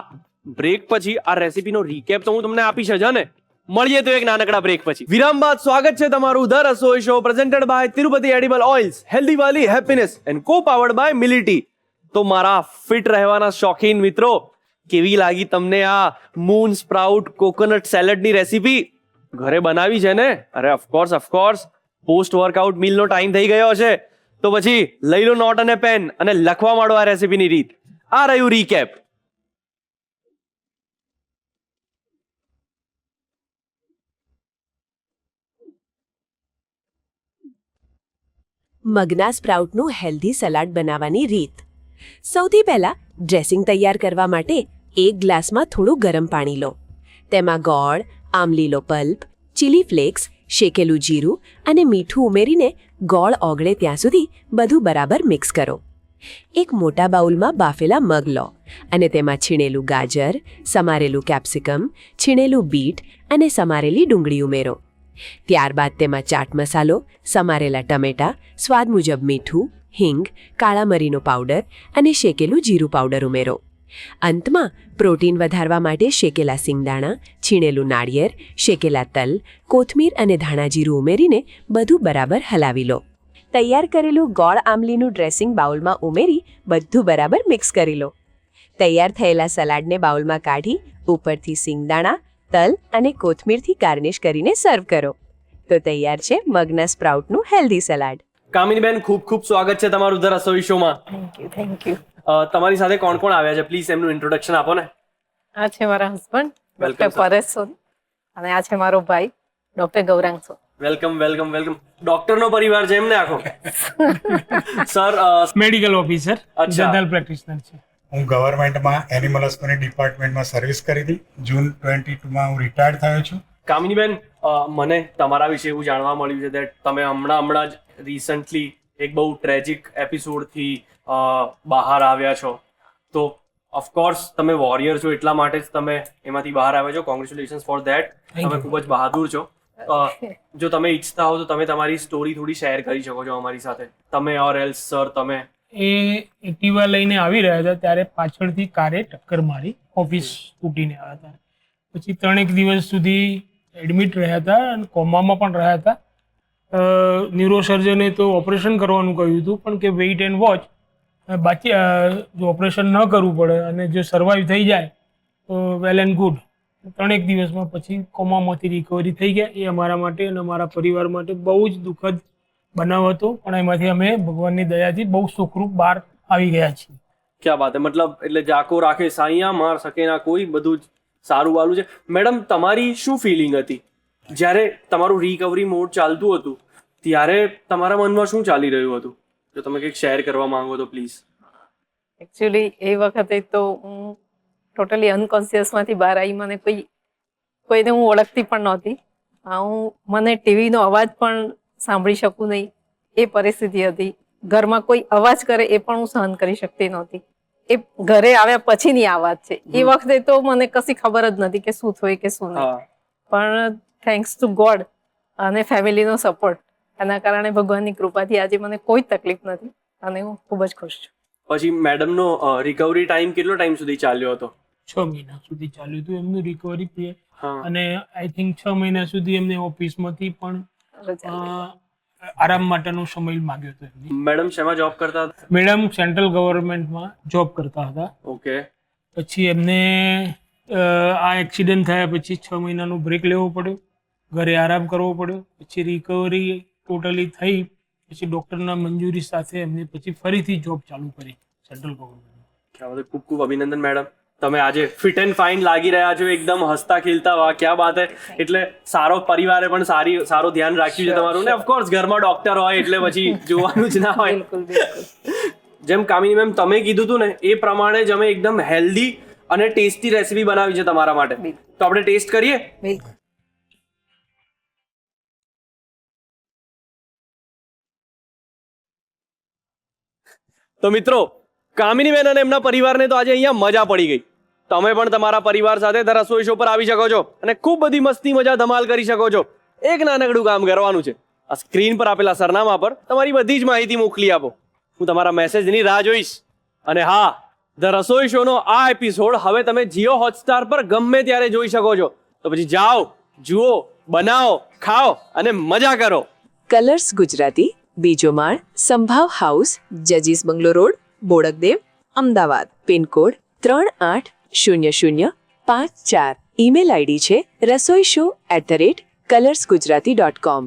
બ્રેક પછી આ રેસીપીનો રીકેપ તો હું તમને આપીશ જ ને. મળીએ તો એક નાનકડા બ્રેક પછી. વિરામ બાદ સ્વાગત છે તમારું the Rasoi show presented by Tirupati edible oils, healthy વાલી happiness and co powered by મિલિટી. તો મારા ફિટ રહેવાના શોખીન મિત્રો, કેવી લાગી તમને આ મૂન સ્પ્રાઉટ કોકોનટ સેલેડની રેસીપી? ઘરે બનાવી છે ને? અરે ઓફકોર્સ. પોસ્ટ વર્કઆઉટ મીલનો ટાઈમ થઈ ગયો છે, તો પછી લઈ લો નોટ અને પેન અને લખવા માંડો આ રેસીપીની રીત. આ રહ્યું રીકેપ. મગના સ્પ્રાઉટનું હેલ્ધી સલાડ બનાવવાની રીત. સૌથી પહેલાં ડ્રેસિંગ તૈયાર કરવા માટે 1 ગ્લાસમાં થોડું ગરમ પાણી લો. તેમાં ગોળ, આમલીનો પલ્પ, ચીલી ફ્લેક્સ, શેકેલું જીરું અને મીઠું ઉમેરીને ગોળ ઓગળે ત્યાં સુધી બધું બરાબર મિક્સ કરો. એક મોટા બાઉલમાં બાફેલા મગ લો અને તેમાં છીણેલું ગાજર, સમારેલું કેપ્સિકમ, છીણેલું બીટ અને સમારેલી ડુંગળી ઉમેરો. ત્યારબાદ તેમાં ચાટ મસાલો, સમારેલા ટમેટાં, સ્વાદ મુજબ મીઠું, હિંગ, કાળા મરીનો પાવડર અને શેકેલું જીરું પાવડર ઉમેરો. અંતમાં પ્રોટીન વધારવા માટે શેકેલા સિંગદાણા, છીણેલું નાળિયેર, શેકેલા તલ, કોથમીર અને ધાણાજીરું ઉમેરીને બધું બરાબર હલાવી લો. તૈયાર કરેલું ગોળ આમલીનું ડ્રેસિંગ બાઉલમાં ઉમેરી બધું બરાબર મિક્સ કરી લો. તૈયાર થયેલા સલાડને બાઉલમાં કાઢી ઉપરથી સિંગદાણા, તલ અને કોથમીરથી ગાર્નિશ કરીને સર્વ કરો. તો તૈયાર છે મગના સ્પ્રાઉટનું હેલ્ધી સલાડ. કામિનીબેન, ખૂબ ખૂબ સ્વાગત છે તમારું ધ રસોઈ શોમાં. Thank you. તમારી સાથે કોણ કોણ આવ્યા છે, પ્લીઝ એમનું ઇન્ટ્રોડક્શન આપો ને. આ છે મારા husband Welcome, doctor sir. Paresh Soni અને આ છે મારો ભાઈ doctor Gaurang Soni. Welcome welcome welcome. ડોક્ટરનો પરિવાર છે એમને આખો. સર, મેડિકલ ઓફિસર, અચ્છા. જનરલ પ્રેક્ટિશનર છે. હું ગવર્મેન્ટમાં એનિમલ હસબન્ડરી ડિપાર્ટમેન્ટમાં સર્વિસ કરી હતી. જૂન 22માં હું રિટાયર્ડ થયો છું. કામિનીબેન, મને તમારા વિશે એવું જાણવા મળ્યું છે કે તમે હમણાં જ રિસન્ટલી એક બહુ ટ્રેજિક એપિસોડથી બહાર આવ્યા છો. તો ઓફકોર્સ તમે વોરિયર છો, એટલા માટે જ તમે એમાંથી બહાર આવ્યા છો. Congratulations for that. Thank તમે you. ખૂબ જ બહાદુર છો. જો તમે ઈચ્છતા હો તો તમે તમારી સ્ટોરી થોડી શેર કરી શકો છો અમારી સાથે. તમે ઓર એલ્સ સર, તમે એ એક્ટિવા લઈને આવી રહ્યા હતા ત્યારે પાછળથી કારે ટક્કર મારી, ઓફિસ તૂટીને આવ્યા હતા. પછી 3 દિવસ સુધી એડમિટ રહ્યા હતા અને કોમામાં પણ રહ્યા હતા. ન્યુરોસર્જને તો ઓપરેશન કરવાનું કહ્યું હતું, પણ કે વેઇટ એન્ડ વોચ, બાકી જો ઓપરેશન ન કરવું પડે અને જો સર્વાઈવ થઈ જાય તો વેલ એન્ડ ગુડ. 3 દિવસમાં પછી કોમામાંથી રિકવરી થઈ ગયા. એ અમારા માટે અને અમારા પરિવાર માટે બહુ જ દુઃખદ બનાવ હતો, પણ એમાંથી અમે ભગવાનની દયાથી બહુ સુખરૂપ બહાર આવી ગયા છીએ. ક્યાં વાત હે, મતલબ એટલે જાકો રાખે સાઈયા, માર શકે ના કોઈ, બધું જ સારું વાલું છે. મેડમ, તમારી શું ફિલિંગ હતી જ્યારે તમારું રિકવરી મોડ ચાલતું હતું? ત્યારે તમારા મનમાં શું ચાલી રહ્યું હતું? જો તમે કંઈક શેર કરવા માંગો તો પ્લીઝ. એકચ્યુઅલી એ વખતે તો હું ટોટલી અનકોન્શિયસમાંથી બહાર આવી. મને કોઈને હું ઓળખતી પણ નહોતી. મને ટીવીનો અવાજ પણ સાંભળી શકું નહીં, એ પરિસ્થિતિ હતી. ઘરમાં કોઈ અવાજ કરે એ પણ હું સહન કરી શકતી નહોતી. એ ઘરે આવ્યા પછીની આ વાત છે. એ વખતે તો મને કશી ખબર જ નથી કે શું થયું કે શું નહીં. પણ થેન્ક્સ ટુ ગોડ અને ફેમિલીનો સપોર્ટ, એના કારણે ભગવાનની કૃપાથી આજે મને કોઈ તકલીફ નથી અને હું ખૂબ જ ખુશ છું. પછી મેડમનો રિકવરી ટાઈમ કેટલો ટાઈમ સુધી ચાલ્યો હતો? 6 મહિના સુધી ચાલ્યું હતું એમનું રિકવરી પીરિયડ. હા. અને આઈ થિંક 6 મહિના સુધી એમને ઓફિસમાંથી પણ રજા લીધી. આરામ માટેનો સમય માંગ્યો હતો એમને. મેડમ શેમાં જોબ કરતા હતા? મેડમ સેન્ટ્રલ ગવર્મેન્ટમાં જોબ કરતા હતા. ઓકે. પછી એમને આ એક્સિડન્ટ થયા પછી 6 મહિનાનો બ્રેક લેવો પડ્યો, ઘરે આરામ કરવો પડ્યો. પછી રિકવરી ટોટલી થઈ પછી ડૉક્ટરના મંજૂરી સાથે એમને પછી ફરીથી જોબ ચાલુ કરી સેન્ટ્રલ ગવર્મેન્ટ. ખૂબ ખૂબ અભિનંદન મેડમ. તમે આજે ફિટ એન્ડ ફાઇન લાગી રહ્યા છો, એકદમ હસતા ખીલતા. વાહ, ક્યાં બાત હે. એટલે સારો પરિવારે પણ સારું ધ્યાન રાખ્યું છે તમારું. ને ઓફકોર્સ ઘરમાં ડોક્ટર હોય એટલે પછી જોવાનું જ ના હોય. બિલકુલ બિલકુલ. જેમ કામિની મેમ તમે કીધું હતું ને એ પ્રમાણે જ અમે એકદમ હેલ્ધી અને ટેસ્ટી રેસીપી બનાવી છે તમારા માટે. તો આપણે ટેસ્ટ કરીએ. બિલકુલ. તો મિત્રો, કામિનીબેન અને એમના પરિવારને તો આજે અહીંયા મજા પડી ગઈ. તમે પણ તમારા પરિવાર સાથે ધ રસોઈ શો પર આવી શકો છો અને ખૂબ બધી મસ્તી મજા ધમાલ કરી શકો છો. એક નાનકડું કામ કરવાનું છે. આ સ્ક્રીન પર આપેલા સરનામા પર તમારી બધી જ માહિતી મોકલી આપો. હું તમારા મેસેજની રાહ જોઈશ. અને હા, ધ રસોઈ શોનો આ એપિસોડ હવે તમે જીઓ હોટસ્ટાર પર ગમે ત્યારે જોઈ શકો છો. તો પછી જાઓ, જુઓ, બનાવો, ખાઓ અને મજા કરો. કલર્સ ગુજરાતી, બીજો માળ, સંભાવ હાઉસ, જજીસ bungalow road, Bodakdev, Ahmedabad. Pin code 380054. Email ID છે rasoishow@colorsgujarati.com.